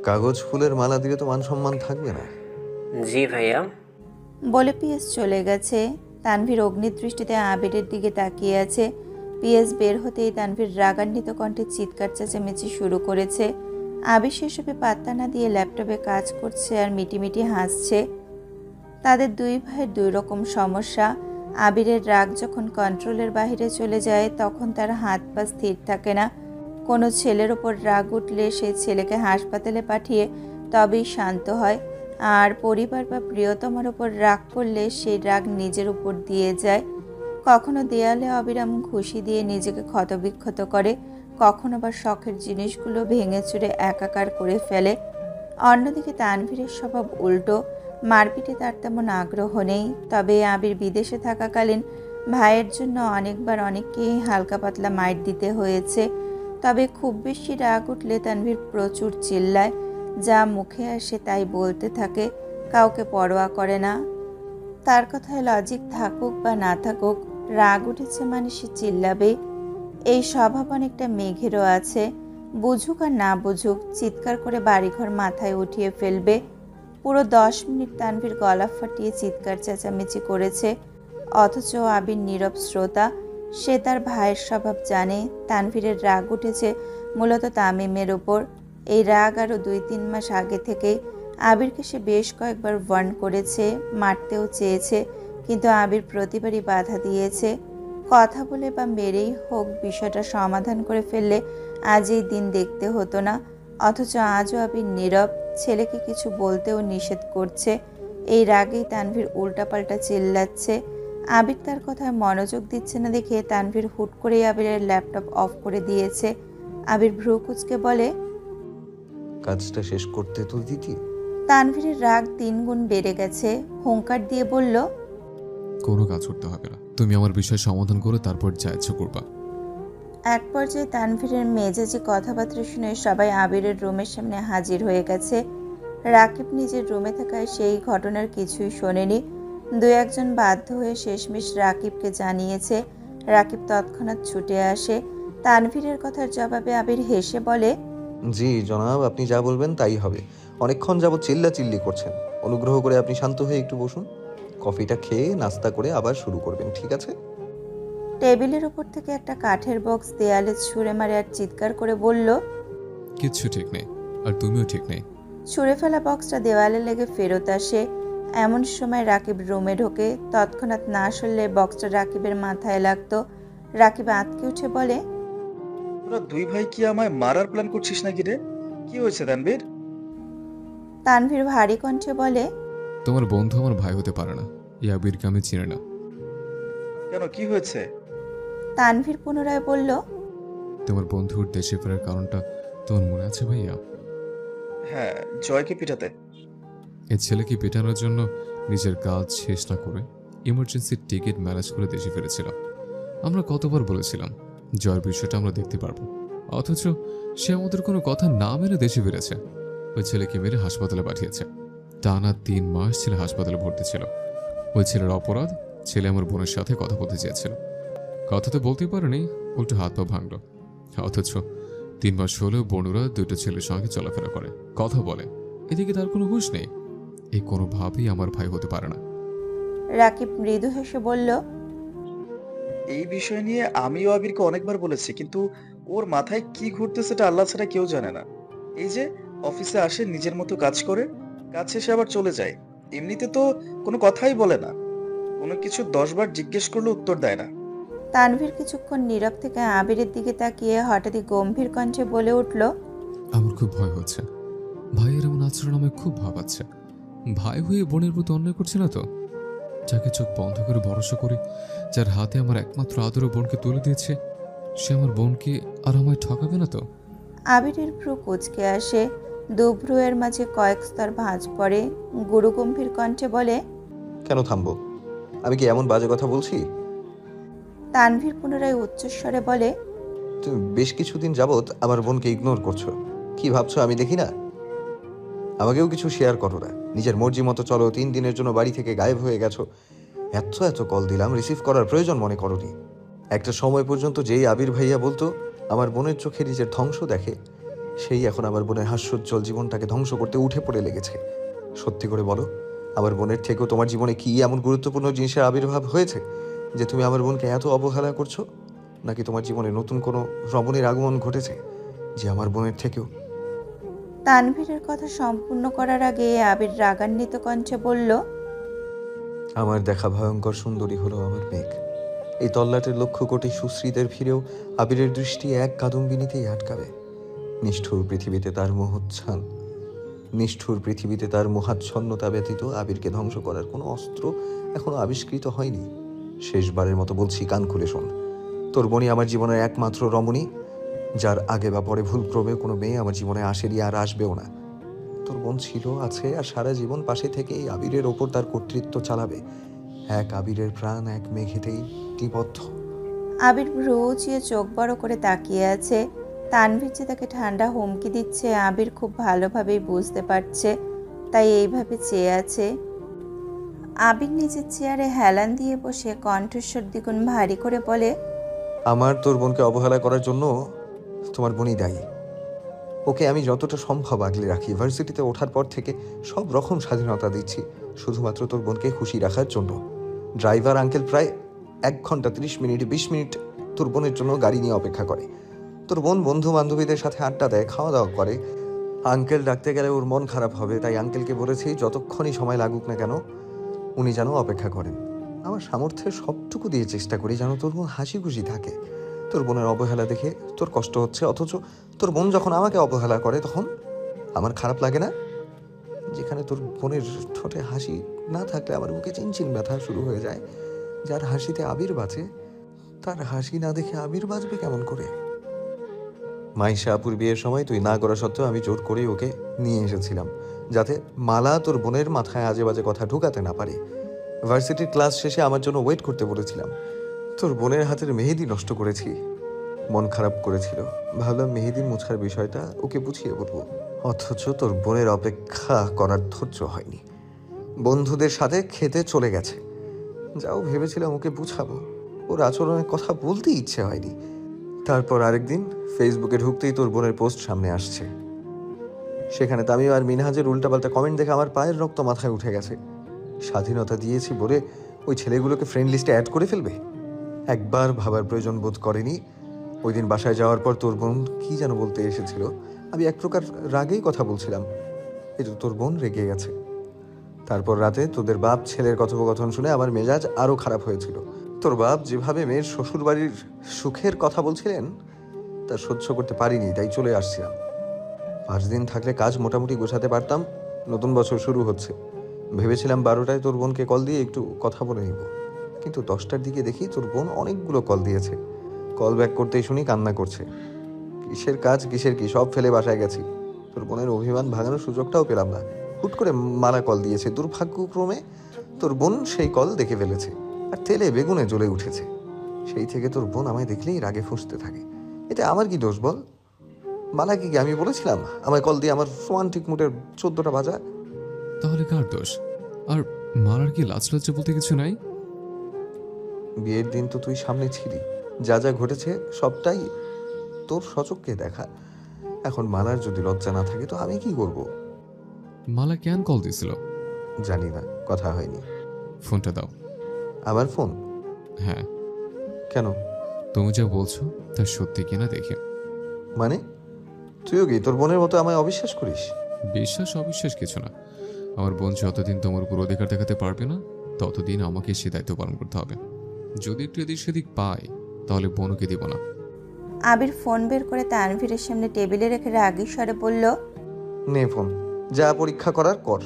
কাগজ ফুলের মালা দিলে তো মান সম্মান থাকবে না। জি ভাইয়া। বলে পিএস চলে গেছে। তানভীর অগ্নিদৃষ্টিতে আবিরের দিকে তাকিয়ে আছে। পিএস বের হতেই তানভীর রাগান্বিত কণ্ঠে চিৎকার চেঁচামেচি শুরু করেছে। আবির সেসবে পাত্তা না দিয়ে ল্যাপটপে কাজ করছে আর মিটিমিটি হাসছে। তাদের দুই ভাইয়ের দুই রকম সমস্যা। আবিরের রাগ যখন কন্ট্রোলের বাইরে চলে যায় তখন তার হাত পা স্থির থাকে না। কোনো ছেলের ওপর রাগ উঠলে সেই ছেলেকে হাসপাতালে পাঠিয়ে তবেই শান্ত হয়। আর পরিবার বা প্রিয়তমার ওপর রাগ করলে সেই রাগ নিজের উপর দিয়ে যায়। কখনো দেয়ালে অবিরাম ঘুষি দিয়ে নিজেকে ক্ষতবিক্ষত করে, কখনো বা শখের জিনিসগুলো ভেঙে চুরে একাকার করে ফেলে। অন্যদিকে তানভীরের স্বভাব উল্টো। মারপিটে তার তেমন আগ্রহ নেই, তবে আবির বিদেশে থাকাকালীন ভাইয়ের জন্য অনেকবার অনেককেই হালকা পাতলা মাইর দিতে হয়েছে, তবে খুব বেশি রাগ উঠলে তানভীর প্রচুর চিল্লায়, যা মুখে আসে তাই বলতে থাকে, কাউকে পরোয়া করে না। তার কথায় লজিক থাকুক বা না থাকুক, রাগ উঠেছে মানে সে চিল্লাবে। এই স্বভাব অনেকটা মেঘেরও আছে, বুঝুক আর না বুঝুক চিৎকার করে বাড়িঘর মাথায় উঠিয়ে ফেলবে। পুরো 10 মিনিট তানভীর গলা ফাটিয়ে চিৎকার চেঁচামেচি করেছে, অথচ আবির নীরব শ্রোতা। সে তার ভাইয়ের স্বভাব জানে। তানভীরের রাগ উঠেছে মূলত তামিমের ওপর। এই রাগ আরও 2-3 মাস আগে থেকেই। আবিরকে সে বেশ কয়েকবার ওয়ার্ন করেছে, মারতেও চেয়েছে, কিন্তু আবির প্রতিবারই বাধা দিয়েছে। কথা বলে বা মেরেই হোক বিষয়টা সমাধান করে ফেললে আজ এই দিন দেখতে হতো না। অথচ আজও আবির নীরব, ছেলেকে কিছু বলতেও নিষেধ করছে। এই রাগেই তানভীর উল্টাপাল্টা চিল্লাচ্ছে। আবির তার কথায় মনোযোগ দিচ্ছে না দেখে তানভীর হুট করেই আবিরের ল্যাপটপ অফ করে দিয়েছে। আবির ভ্রু কুঁচকে বলে, কাজটা শেষ করতে তো দিতি। তানভীরের রাগ 3 গুণ বেড়ে গেছে। হুঙ্কার দিয়ে বলল, কোনো কাজ করতে হবে না, তুমি আমার বিষয় সমাধান করে তারপর যা ইচ্ছে করবা। এক পর্যায়ে তানভীরের মেজাজি কথাবার্তা শুনে সবাই আবিরের রুমের সামনে হাজির হয়ে গেছে। রাকিব নিজের রুমে থাকায় সেই ঘটনার কিছুই শোনেনি। 2-1 বাধ্য হয়ে শেষমেশ রাকিবকে জানিয়েছে। রাকিব তৎক্ষণাৎ ছুটে আসে। তানভীরের কথার জবাবে আবির হেসে বলে, জি জনাব, আপনি যা বলবেন তাই হবে। অনেকক্ষণ যাবত চিল্লাচিল্লি করছেন, অনুগ্রহ করে আপনি শান্ত হয়ে একটু বসুন। কফিটা খেয়ে নাস্তা করে আবার শুরু করবেন, ঠিক আছে? টেবিলের ওপর থেকে একটা কাঠের বক্স দেয়ালে ছুঁড়ে মারে আর চিৎকার করে বলল, কিচ্ছু ঠিক নেই, আর তুমিও ঠিক নেই। ছুঁড়ে ফেলা বক্সটা দেওয়ালে লেগে ফেরত আসে। এমন সময় রাকিব রুমে ঢোকে। তৎক্ষণাৎ না সরলে বক্সটা রাকিবের মাথায় লাগতো। রাকিব আঁতকে উঠে বলে, তোরা 2 ভাই কি আমায় মারার প্ল্যান করছিস নাকি রে? কি হয়েছে তানভীর? তানভীর ভারী কণ্ঠে বলে, তোমার বন্ধু আমার ভাই হতে পারে না, এই আবিরকে আমি চিনি না। কেন, কি হয়েছে? তানভীর পুনরায় বলল, তোমার বন্ধুর দেশে ফেরার কারণটা তোমার মনে আছে ভাইয়া? হ্যাঁ, জয়কে পিটাতে। এই ছেলেকে পেটানোর জন্য নিজের কাজ শেষ না করে ইমার্জেন্সি টিকিট ম্যানেজ করে দেশে ফিরেছিলাম। আমরা কতবার বলেছিলাম জয়ের বিষয়টা আমরা দেখতে পারবো, অথচ সে আমাদের কোনো কথা না মেনে দেশে ফিরেছে। ওই ছেলেকে মেরে হাসপাতালে পাঠিয়েছে। টানা 3 মাস ছেলে হাসপাতালে ভর্তি ছিল। ওই ছেলের অপরাধ, ছেলে আমার বোনের সাথে কথা বলতে চেয়েছিল, কথা তো বলতেই পারেনি, উল্টো হাত পা ভাঙল। অথচ 3 মাস হলেও বোনুরা 2টো ছেলের সঙ্গে চলাফেরা করে, কথা বলে, এদিকে তার কোনো হুঁশ নেই। এই কোনোভাবেই আমার ভাই হতে পারে না। রাকিব মৃদু হেসে বলল, এই বিষয় নিয়ে আমিও আবিরকে অনেকবার বলেছি, কিন্তু ওর মাথায় কি ঘুরতেছে এটা আল্লাহ ছাড়া কেউ জানে না। এই যে অফিসে আসে, নিজের মতো কাজ করে, কাজ শেষে আবার চলে যায়। এমনিতে তো কোনো কথাই বলে না, কোনো কিছু 10 বার জিজ্ঞেস করলে উত্তর দেয় না। তানভীর কিছুক্ষণ নীরব থেকে আবিরের দিকে তাকিয়ে হঠাৎই গম্ভীর কণ্ঠে বলে উঠল, আমার খুব ভয় হচ্ছে। ভাইয়ের এমন আচরণ আমায় খুব ভাবাচ্ছে। ভাই হয়ে বোনের প্রতি অন্যায় করছে না তো? যাকে চোখ বন্ধ করে ভরসা করি, যার হাতে আমার একমাত্র আদরের বোনকে তুলে দিয়েছে, সে আমার বোনকে আর আমায় ঠকাবে না তো? আবিরের ভ্রু কুঁচকে আসে। দুভ্রুয়ের মাঝে কয়েক স্তর ভাঁজ পড়ে। গুরুগম্ভীর কণ্ঠে বলে, কেন থামবো? আমি কি এমন বাজে কথা বলছি? তানভীর পুনরায় উচ্চস্বরে বলে, তুমি বেশ কিছুদিন যাবত আমার বোনকে ইগনোর করছো। কি ভাবছো আমি দেখি না? আমাকেও কিছু শেয়ার করো না। নিজের মর্জি মতো চলো, 3 দিনের জন্য বাড়ি থেকে গায়েব হয়ে গেছো। এত কল দিলাম, রিসিভ করার প্রয়োজন মনে করোনি। একটা সময় পর্যন্ত যেই আবির ভাইয়া বলতো আমার বোনের চোখে নিজের ধ্বংস দেখে, সেই এখন আমার বোনের হাস্যোজ্জ্বল জীবনটাকে ধ্বংস করতে উঠে পড়ে লেগেছে। সত্যি করে বলো, আমার বোনের থেকেও তোমার জীবনে কি এমন গুরুত্বপূর্ণ জিনিসের আবির্ভাব হয়েছে যে তুমি আমার বোনকে এত অবহেলা করছো? নাকি তোমার জীবনে নতুন কোনো রমণীর আগমন ঘটেছে যে আমার বোনের থেকেও? তানভীরের কথা সম্পূর্ণ করার আগে আবির রাগান্বিত কণ্ঠে বলল, আমার দেখা ভয়ঙ্কর সুন্দরী হলো আমার মেঘ। এই তল্লাটের লক্ষ কোটি সুশ্রীদের ভিড়েও আবিরের দৃষ্টি এক কাদম্বিনীতেই আটকাবে। নিষ্ঠুর পৃথিবীতে তার মোহাচ্ছন্নতা ব্যতীত আবিরকে ধ্বংস করার কোনো অস্ত্র এখনো আবিষ্কৃত হয়নি। শেষবারের মতো বলছি, কান খুলে শোন। তোর বোনই আমার জীবনের একমাত্র রমণী, যার আগে বা পরে ভুলক্রমে কোনো মেয়ে আমার জীবনে আসেনি আর আসবেও না। তোর বোন ছিল, আছে আর সারা জীবন পাশে থেকে এই আবিরের ওপর তার কর্তৃত্ব চালাবে। এক আবিরের প্রাণ এক মেঘেতেই চুক্তিবদ্ধ। আবির ভ্রু উঁচিয়ে চোখ বড় করে তাকিয়ে আছে। তানভীর যে তাকে ঠান্ডা হুমকি দিচ্ছে আবির খুব ভালোভাবেই বুঝতে পারছে, তাই এইভাবে চেয়ে আছে। আবির নিজের চেয়ারে হেলান দিয়ে বসে কণ্ঠস্বর দ্বিগুণ ভারী করে বলে, আমার তোর বোনকে অবহেলা করার জন্য তোমার বোনই দায়ী। ওকে আমি যতটা সম্ভব আগলে রাখি। ইউনিভার্সিটিতে ওঠার পর থেকে সব রকম স্বাধীনতা দিচ্ছি শুধুমাত্র তোর বোনকে খুশি রাখার জন্য। ড্রাইভার আঙ্কেল প্রায় 1 ঘন্টা 30 মিনিট 20 মিনিট তোর বোনের জন্য গাড়ি নিয়ে অপেক্ষা করে। তোর বোন বন্ধু বান্ধবীদের সাথে আড্ডা দেয়, খাওয়া দাওয়া করে। আঙ্কেল ডাকতে গেলে ওর মন খারাপ হবে, তাই আঙ্কেলকে বলেছি যতক্ষণই সময় লাগুক না কেন উনি যেন অপেক্ষা করেন। আমার সামর্থ্যের সবটুকু দিয়ে চেষ্টা করি যেন তোর বোন হাসি খুশি থাকে। তোর বোনের অবহেলা দেখে তোর কষ্ট হচ্ছে, অথচ তোর বোন যখন আমাকে অবহেলা করে তখন আমার খারাপ লাগে না? যেখানে তোর বোনের ঠোঁটে হাসি না থাকলে আমার বুকে চিনচিন ব্যথা শুরু হয়ে যায়। যার হাসিতে আবির বাঁচে তার হাসি না দেখে আবির বাঁচবে কেমন করে? মাইশা আপুর বিয়ের সময় তুই না করা সত্ত্বেও আমি জোর করে ওকে নিয়ে এসেছিলাম যাতে মালা তোর বোনের মাথায় আজে বাজে কথা ঢুকাতে না পারে। ভার্সিটির ক্লাস শেষে আমার জন্য ওয়েট করতে বলেছিলাম। তোর বোনের হাতের মেহেদি নষ্ট করেছি, মন খারাপ করেছিল। ভাবলাম মেহেদি মোছার বিষয়টা ওকে বুঝিয়ে বলবো, অথচ তোর বোনের অপেক্ষা করার ধৈর্য হয়নি। বন্ধুদের সাথে খেতে চলে গেছে। যাও ভেবেছিলাম ওকে বুঝাবো, ওর আচরণের কথা বলতে ইচ্ছে হয়নি। তারপর আরেকদিন ফেসবুকে ঢুকতেই তোর বোনের পোস্ট সামনে আসছে। সেখানে তামিম আর মিনহাজের উল্টাপাল্টা কমেন্ট দেখে আমার পায়ের রক্ত মাথায় উঠে গেছে। স্বাধীনতা দিয়েছি বলে ওই ছেলেগুলোকে ফ্রেন্ড লিস্টে অ্যাড করে ফেলবে? একবার ভাবার প্রয়োজন বোধ করেনি। ওই দিন বাসায় যাওয়ার পর তোর বোন কি যেন বলতে এসেছিল, আমি এক প্রকার রাগেই কথা বলছিলাম, এটা তোর বোন রেগে গেছে। তারপর রাতে তোদের বাপ ছেলের কথোপকথন শুনে আমার মেজাজ আরও খারাপ হয়েছিল। তোর বাপ যেভাবে মেয়ের শ্বশুর বাড়ির সুখের কথা বলছিলেন তা সহ্য করতে পারিনি, তাই চলে আসছিলাম। 5 দিন থাকলে কাজ মোটামুটি গোছাতে পারতাম। নতুন বছর শুরু হচ্ছে, ভেবেছিলাম 12টায় তোর বোনকে কল দিয়ে একটু কথা বলে নিব, কিন্তু 10টার দিকে দেখি তোর বোন অনেকগুলো কল দিয়েছে। কল ব্যাক করতেই শুনি কান্না করছে। কিসের কাজ কিসের কি সব ফেলে বাসায় গেছি। তোর বোনের অভিমান ভাঙানোর সুযোগটাও পেলাম না। হুট করে মালা কল দিয়েছে, দুর্ভাগ্যক্রমে তোর বোন সেই কল দেখে ফেলেছে আর তেলে বেগুনে জ্বলে উঠেছে। সেই থেকে তোর বোন আমায় দেখলেই রাগে ফুঁসতে থাকে। এতে আমার কি দোষ বল? মালাকে কি আমি বলেছিলাম আমায় কল দিয়ে আমার রোমান্টিক মুডের 14টা বাজা? তাহলে কার দোষ? আর মারার কি লাজ লজ্জা বলতে কিছু নাই? বিয়ের দিন তো তুই সামনে ছিলি, যা যা ঘটেছে সবটাই তোর সচক্ষে দেখা। এখন মালার যদি লজ্জা না থাকে তো আমি কি করব? মালা কেন কল দিছিল? জানি না, কথা হয়নি। ফোনটা দাও। আমার ফোন? হ্যাঁ। কেন? তুমি যা বলছো তা সত্যি কিনা দেখে। মানে তুইও কি তোর বোনের মতো আমায় অবিশ্বাস করিস? বিশ্বাস অবিশ্বাস কিছু না। আমার বোন যতদিন তোমার উপর অধিকার দেখাতে পারবে না ততদিন আমাকে সে দায়িত্ব পালন করতে হবে। যদি একটু এদিক সেদিক পাই তাহলে বোনকে দিব না। আবির ফোন বের করে তানভীরের সামনে টেবিলে রেখে রাগী স্বরে বলল, নে ফোন, যা পরীক্ষা করার কর,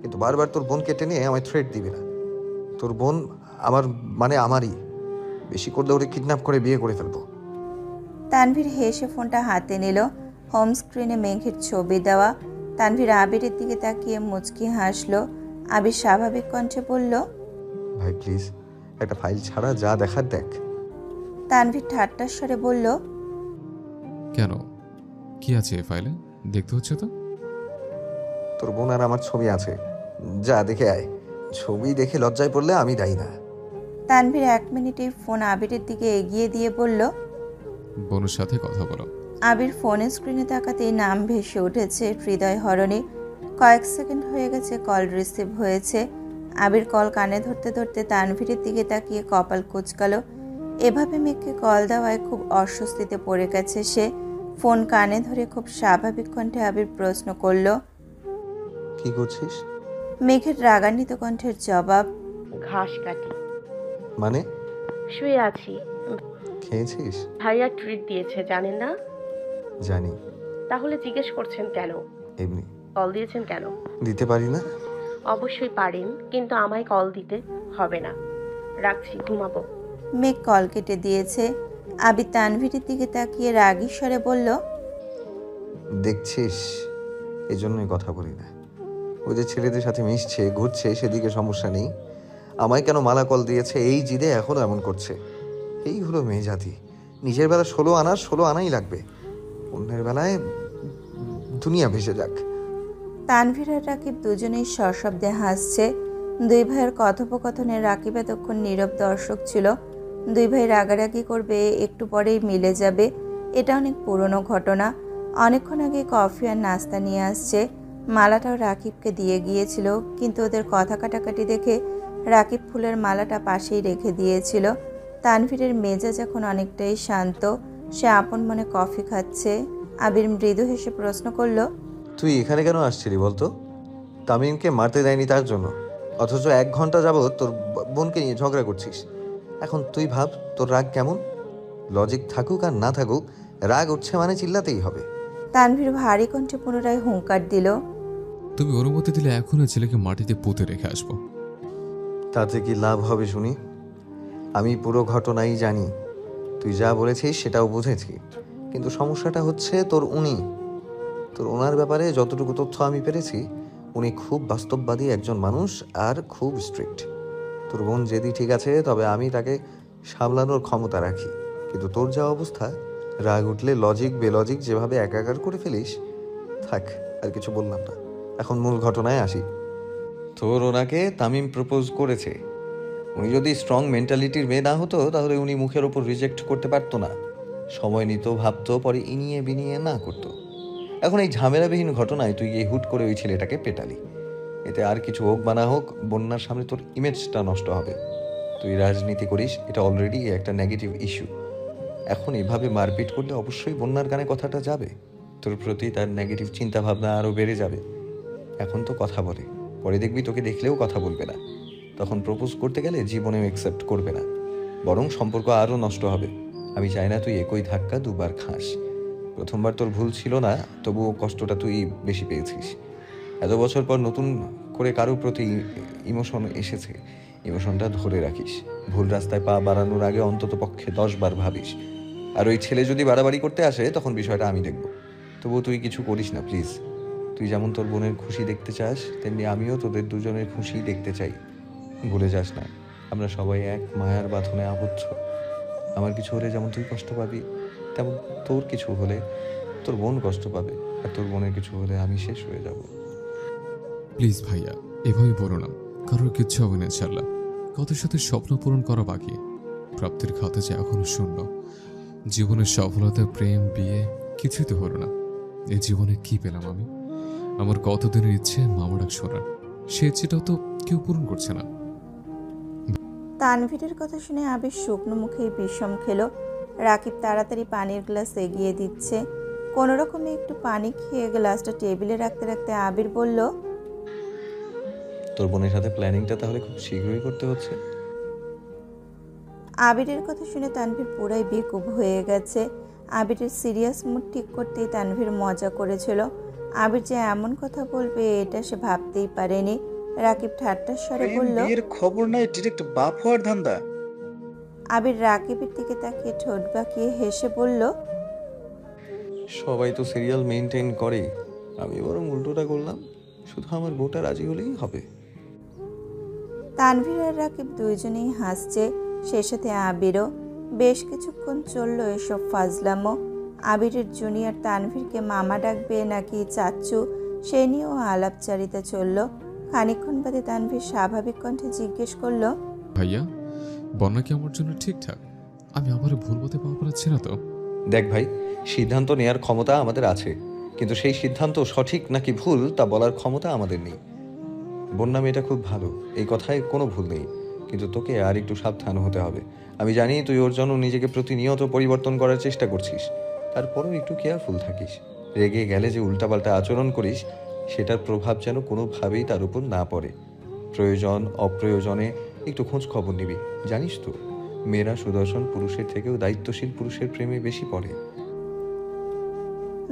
কিন্তু বারবার তোর বোনকে টেনে আমায় থ্রেট দিবে না। তোর বোন আমার মানে আমারই, বেশি করলে ওরে কিডন্যাপ করে বিয়ে করে ফেলবো। তানভীর হেসে ফোনটা হাতে নিল। হোম স্ক্রিনে মেঘের ছবি দেওয়া। তানভীর আবিরের দিকে তাকিয়ে মুচকি হাসলো। আবির স্বাভাবিক কণ্ঠে বলল, ভাই প্লিজ একটা ফাইল ছাড়া যা দেখার দেখ। তানভীর ঠাট্টার স্বরে বলল, কেন, কি আছে এই ফাইলে? দেখতে হচ্ছে তো। তোর বোন আর আমার ছবি আছে, যা দেখে আয়। ছবি দেখে লজ্জায় পড়লে আমি দায়ী না। তানভীর 1 মিনিটেই ফোন আবিরের দিকে এগিয়ে দিয়ে বলল, বোনের সাথে কথা বলো। আবির ফোনের স্ক্রিনে তাকাতেই নাম ভেসে উঠেছে হৃদয় হরণী। কয়েক সেকেন্ড হয়ে গেছে কল রিসিভ হয়েছে। আবির কল কানে ধরতে ধরতে তানভীরের দিকে তাকিয়ে কপাল কুঁচকালো। এভাবে মেঘকে কল দেওয়ায় খুব অস্বস্তিতে পড়ে গেছে সে। ফোন কানে ধরে খুব স্বাভাবিক কণ্ঠে আবির প্রশ্ন করল, কি করছিস? মেঘের রাগান্বিত কণ্ঠের জবাব, ঘাস কাটি। মানে? শুয়ে আছি। খেয়েছিস? ভাইয়া ট্রিট দিয়েছে, জানেন না? জানি। তাহলে জিজ্ঞেস করছেন কেন? এমনি। কল দিয়েছেন কেন? দিতে পারি না? অবশ্যই পারেন, কিন্তু আমায় কল দিতে হবে না। রাখছি, ঘুমাবো। মেঘ কল কেটে দিয়েছে। আবির তানভীরের দিকে তাকিয়ে রাগী স্বরে বলল, দেখছিস, এই জন্যই কথা বলি না। ওই যে ছেলেদের সাথে মিশছে ঘুরছে সেদিকে সমস্যা নেই, আমায় কেন মালা কল দিয়েছে এই জিদে এখনও এমন করছে। এই হলো মেয়ে জাতি। নিজের বেলা 16 আনাই লাগবে, অন্যের বেলায় দুনিয়া ভেসে যাক। তানভীর আর রাকিব দুজনেই সশব্দে হাসছে। দুই ভাইয়ের কথোপকথনে রাকিব এতক্ষণ নীরব দর্শক ছিল। দুই ভাই রাগারাগি করবে, একটু পরেই মিলে যাবে, এটা অনেক পুরনো ঘটনা। অনেকক্ষণ আগে কফি আর নাস্তা নিয়ে আসছে। মালাটাও রাকিবকে দিয়ে গিয়েছিল, কিন্তু ওদের কথা কাটাকাটি দেখে রাকিব ফুলের মালাটা পাশেই রেখে দিয়েছিল। তানভীরের মেজাজ এখন অনেকটাই শান্ত, সে আপন মনে কফি খাচ্ছে। আবির মৃদু হেসে প্রশ্ন করলো, তুই এখানে কেন আসছিলি বলতো? তামিমকে মারতে দেয়নি তার জন্য, অথচ 1 ঘন্টা যাবত তোর বোনকে নিয়ে ঝগড়া করছিস। এখন তুই ভাব তোর রাগ কেমন। লজিক থাকুক আর না থাকুক, রাগ উঠছে মানে চিল্লাতেই হবে। তানভীর ভারী কণ্ঠে পুনরায় হুঙ্কার দিল, তুমি অনুমতি দিলে এখনই ছেলেকে মাটিতে পুঁতে রেখে আসবো। তাতে কি লাভ হবে শুনি? আমি পুরো ঘটনাই জানি, তুই যা বলেছিস সেটাও বুঝেছি, কিন্তু সমস্যাটা হচ্ছে তোর ওনার ব্যাপারে যতটুকু তথ্য আমি পেরেছি, উনি খুব বাস্তববাদী একজন মানুষ আর খুব স্ট্রিক্ট। তোর বোন যদি ঠিক আছে, তবে আমি তাকে সামলানোর ক্ষমতা রাখি, কিন্তু তোর যা অবস্থা, রাগ উঠলে লজিক বেলজিক যেভাবে একাকার করে ফেলিস, থাক আর কিছু বললাম না। এখন মূল ঘটনায় আসি। তোর ওনাকে তামিম প্রপোজ করেছে। উনি যদি স্ট্রং মেন্টালিটির মেয়ে না হতো, তাহলে উনি মুখের ওপর রিজেক্ট করতে পারতো না, সময় নিত, ভাবতো, পরে ইনিয়ে বিনিয়ে না করতো। এখন এই ঝামেলাবিহীন ঘটনায় তুই গিয়ে হুট করে ওই ছেলেটাকে পেটালি। এতে আর কিছু হোক বা না হোক, বন্যার সামনে তোর ইমেজটা নষ্ট হবে। তুই রাজনীতি করিস, এটা অলরেডি একটা নেগেটিভ ইস্যু। এখন এভাবে মারপিট করলে অবশ্যই বন্যার গানে কথাটা যাবে, তোর প্রতি তার নেগেটিভ চিন্তা ভাবনা আরও বেড়ে যাবে। এখন তো কথা বলে, পরে দেখবি তোকে দেখলেও কথা বলবে না। তখন প্রপোজ করতে গেলে জীবনেও অ্যাকসেপ্ট করবে না, বরং সম্পর্ক আরও নষ্ট হবে। আমি চাই না তুই একই ধাক্কা দুবার খাস। প্রথমবার তোর ভুল ছিল না, তবুও কষ্টটা তুই বেশি পেয়েছিস। এত বছর পর নতুন করে কারোর প্রতি ইমোশন এসেছে, ইমোশনটা ধরে রাখিস। ভুল রাস্তায় পা বাড়ানোর আগে অন্তত পক্ষে 10 বার ভাবিস। আর ওই ছেলে যদি বাড়াবাড়ি করতে আসে, তখন বিষয়টা আমি দেখব। তবুও তুই কিছু করিস না প্লিজ। তুই যেমন তোর বোনের খুশি দেখতে চাস, তেমনি আমিও তোদের দুজনের খুশি দেখতে চাই। ভুলে যাস না, আমরা সবাই এক মায়ার বাঁধনে আবদ্ধ। আমার কিছু হলে যেমন তুই কষ্ট পাবি, তেমন তোর কিছু হলে তোর বোন কষ্ট পাবে, আর তোর বোনের কিছু হলে আমি শেষ হয়ে যাব। প্লিজ ভাইয়া, এভাবে বলো না। কারোর কিচ্ছু হবে না ইনশাল্লাহ। কত সাথে স্বপ্ন পূরণ করা বাকি, প্রাপ্তির খাতা যে এখনো শূন্য। জীবনের সফলতা, প্রেম, বিয়ে কিছুই তো হলো না। এই জীবনে কি পেলাম আমি? আমার কতদিনের ইচ্ছে মামা ডাক শোনার, সে ইচ্ছেটাও তো কেউ পূরণ করছে না। তানভীরের কথা শুনে আবির শুকনো মুখে বিষম খেলো। রাকিব তাড়াতাড়ি পানির গ্লাস এগিয়ে দিচ্ছে। কোনো রকমে একটু পানি খেয়ে গ্লাসটা টেবিলে রাখতে রাখতে আবির বলল, তোর বোনের সাথে প্ল্যানিংটা তাহলে খুব শীঘ্রই করতে হচ্ছে। আবিরের কথা শুনে তানভীর পুরাই বেকুব হয়ে গেছে। আবিরের সিরিয়াস মুড ঠিক করতেই তানভীর মজা করেছিল। আবির যে এমন কথা বলবে এটা সে ভাবতেই পারেনি। রাকিব ঠাট্টার স্বরে বলল, বিয়ের খবর নাই, ডিরেক্ট বাপ হওয়ার ধান্দা। আবির রাকিবের দিকে তাকিয়ে ঠোঁট বাঁকিয়ে হেসে বলল, সবাই তো সিরিয়াল মেনটেন করে, আমি বরং উল্টোটা করলাম। শুধু আমার বউটা রাজি হলেই হবে। তানভীর আর রাকিব দুইজনেই হাসছে, সে সাথে আবিরও। বেশ কিছুক্ষণ চলল এসব ফাজলামো। আবিরের জুনিয়র তানভীরকে মামা ডাকবে নাকি চাচ্চু, সে নিয়েও আলাপচারিতা চলল। খানিকক্ষণ বাদে তানভীর স্বাভাবিক কণ্ঠে জিজ্ঞেস করলো, ভাইয়া, বন্যা কি আমার জন্য ঠিকঠাক? আমি আবার ভুল পথে পা পড়াচ্ছি না তো? দেখ ভাই, সিদ্ধান্ত নেয়ার ক্ষমতা আমাদের আছে, কিন্তু সেই সিদ্ধান্ত সঠিক নাকি ভুল তা বলার ক্ষমতা আমাদের নেই। বন্যা মেয়েটা খুব ভালো, এই কথায় কোনো ভুল নেই, কিন্তু তোকে আর একটু সাবধান হতে হবে। আমি জানি তুই ওর জন্য নিজেকে প্রতিনিয়ত পরিবর্তন করার চেষ্টা করছিস, তারপরেও একটু কেয়ারফুল থাকিস। রেগে গেলে যে উল্টাপাল্টা আচরণ করিস, সেটার প্রভাব যেন কোনোভাবেই তার উপর না পড়ে। প্রয়োজন অপ্রয়োজনে একটু খোঁজ খবর নিবি। জানিস তো, মেয়েরা সুদর্শন পুরুষের থেকেও দায়িত্বশীল পুরুষের প্রেমে বেশি পড়ে।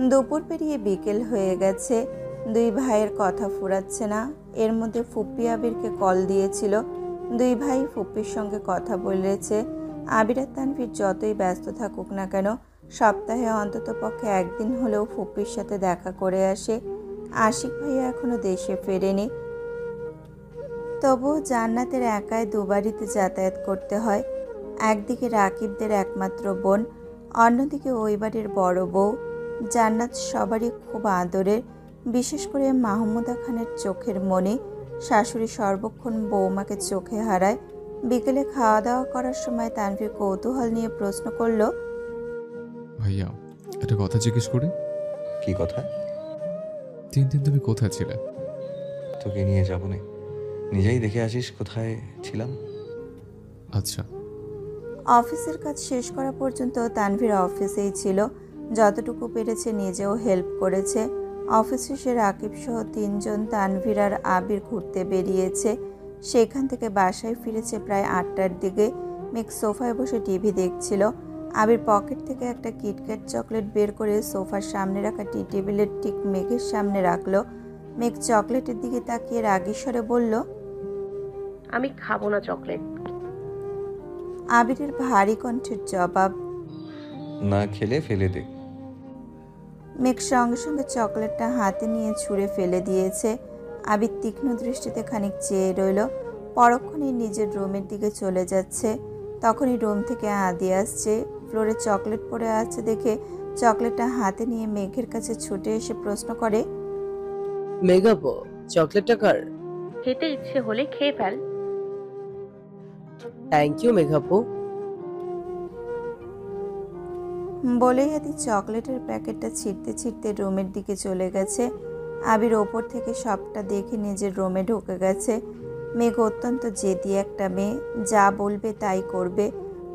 দুপুর পেরিয়ে বিকেল হয়ে গেছে। দুই ভাইয়ের কথা ফুরাচ্ছে না। এর মধ্যে ফুপ্পি আবিরকে কল দিয়েছিল। দুই ভাই ফুপ্পির সঙ্গে কথা বলেছে। আবির আর তানভীর যতই ব্যস্ত থাকুক না কেন, সপ্তাহে অন্তত পক্ষে একদিন হলেও ফুপ্পির সাথে দেখা করে আসে। আশিক ভাইয়া এখনো দেশে ফেরেনি। তবুও জান্নাতের একাই দুবারিতে যাতায়াত করতে হয়। একদিকে রাকিবদের একমাত্র বোন, অন্যদিকে ওই বাড়ির বড় বউ। জান্নাত সবারই খুব আদরের, বিশেষ করে মাহমুদা খানের চোখের মণি। শাশুড়ি সর্বক্ষণ বৌমাকে চোখে হারায়। বিকেলে খাওয়া দাওয়া করার সময় তানভীর কৌতূহল নিয়ে প্রশ্ন করলো, ভাইয়া একটা কথা জিজ্ঞেস করি। কি কথা? 3 দিন তুমি কোথায় ছিলে? তোকে নিয়ে যাবো না, নিজেই দেখে আসিস কোথায় ছিলাম। আচ্ছা। অফিসের কাজ শেষ করা পর্যন্ত তানভীর অফিসেই ছিল। যতটুকু পেরেছে নিজেও হেল্প করেছে। অফিস শেষে রাকিব সহ 3 জন তানভীর আর আবির ঘুরতে বেরিয়েছে। সেখান থেকে বাসায় ফিরেছে প্রায় 8টার দিকে। মেঘ সোফায় বসে টিভি দেখছিল। আবির পকেট থেকে একটা কিটক্যাট চকলেট বের করে সোফার সামনে রাখা টি টেবিলের ঠিক মেঘের সামনে রাখলো। মেঘ চকলেটের দিকে তাকিয়ে রাগী স্বরে বলল, আমি খাবো না চকলেট। আবিরের ভারী কণ্ঠের জবাব, না খেলে ফেলে দে। মেঘ সঙ্গে সঙ্গে চকলেটটা হাতে নিয়ে ছুঁড়ে ফেলে দিয়েছে। আবির তীক্ষ্ণ দৃষ্টিতে খানিক চেয়ে রইল। পরক্ষণেই নিজের রুমের দিকে চলে যাচ্ছে। তখনই রুম থেকে আদি আসছে। ফ্লোরে চকলেট পড়ে আছে দেখে চকলেটটা হাতে নিয়ে মেঘের কাছে ছুটে এসে প্রশ্ন করে, মেঘাপো, চকলেটটা কার? খেতে ইচ্ছে হলে খেয়ে ফেল। Thank you মেঘাপো। বলেই আদি চকলেটের প্যাকেটটা ছিঁড়তে ছিঁড়তে রুমের দিকে চলে গেছে। আবির ওপর থেকে সবটা দেখে নিজের রুমে ঢুকে গেছে। মেঘ অত্যন্ত জেদি একটা মেয়ে, যা বলবে তাই করবে।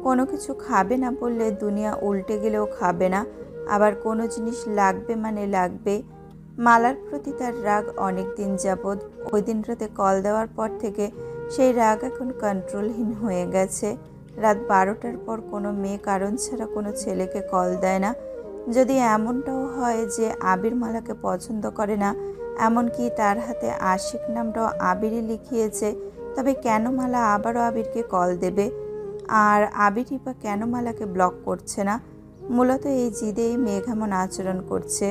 কোনো কিছু খাবে না বললে দুনিয়া উল্টে গেলেও খাবে না। আবার কোনো জিনিস লাগবে মানে লাগবে। মালার প্রতি তার রাগ অনেক দিন যাবৎ। ওই দিন রাতে কল দেওয়ার পর থেকে সেই রাগ এখন কন্ট্রোলহীন হয়ে গেছে। রাত 12টার পর কোনো মেয়ে কারণ ছাড়া কোনো ছেলেকে কল দেয় না। যদি এমনটাও হয় যে আবির মালাকে পছন্দ করে না, এমনকি তার হাতে আশিক নামটাও আবিরই লিখিয়েছে, তবে কেন মালা আবারও আবিরকে কল দেবে? আর আবিরই বা কেন মালাকে ব্লক করছে না? মূলত এই জিদেই মেঘ এমন আচরণ করছে।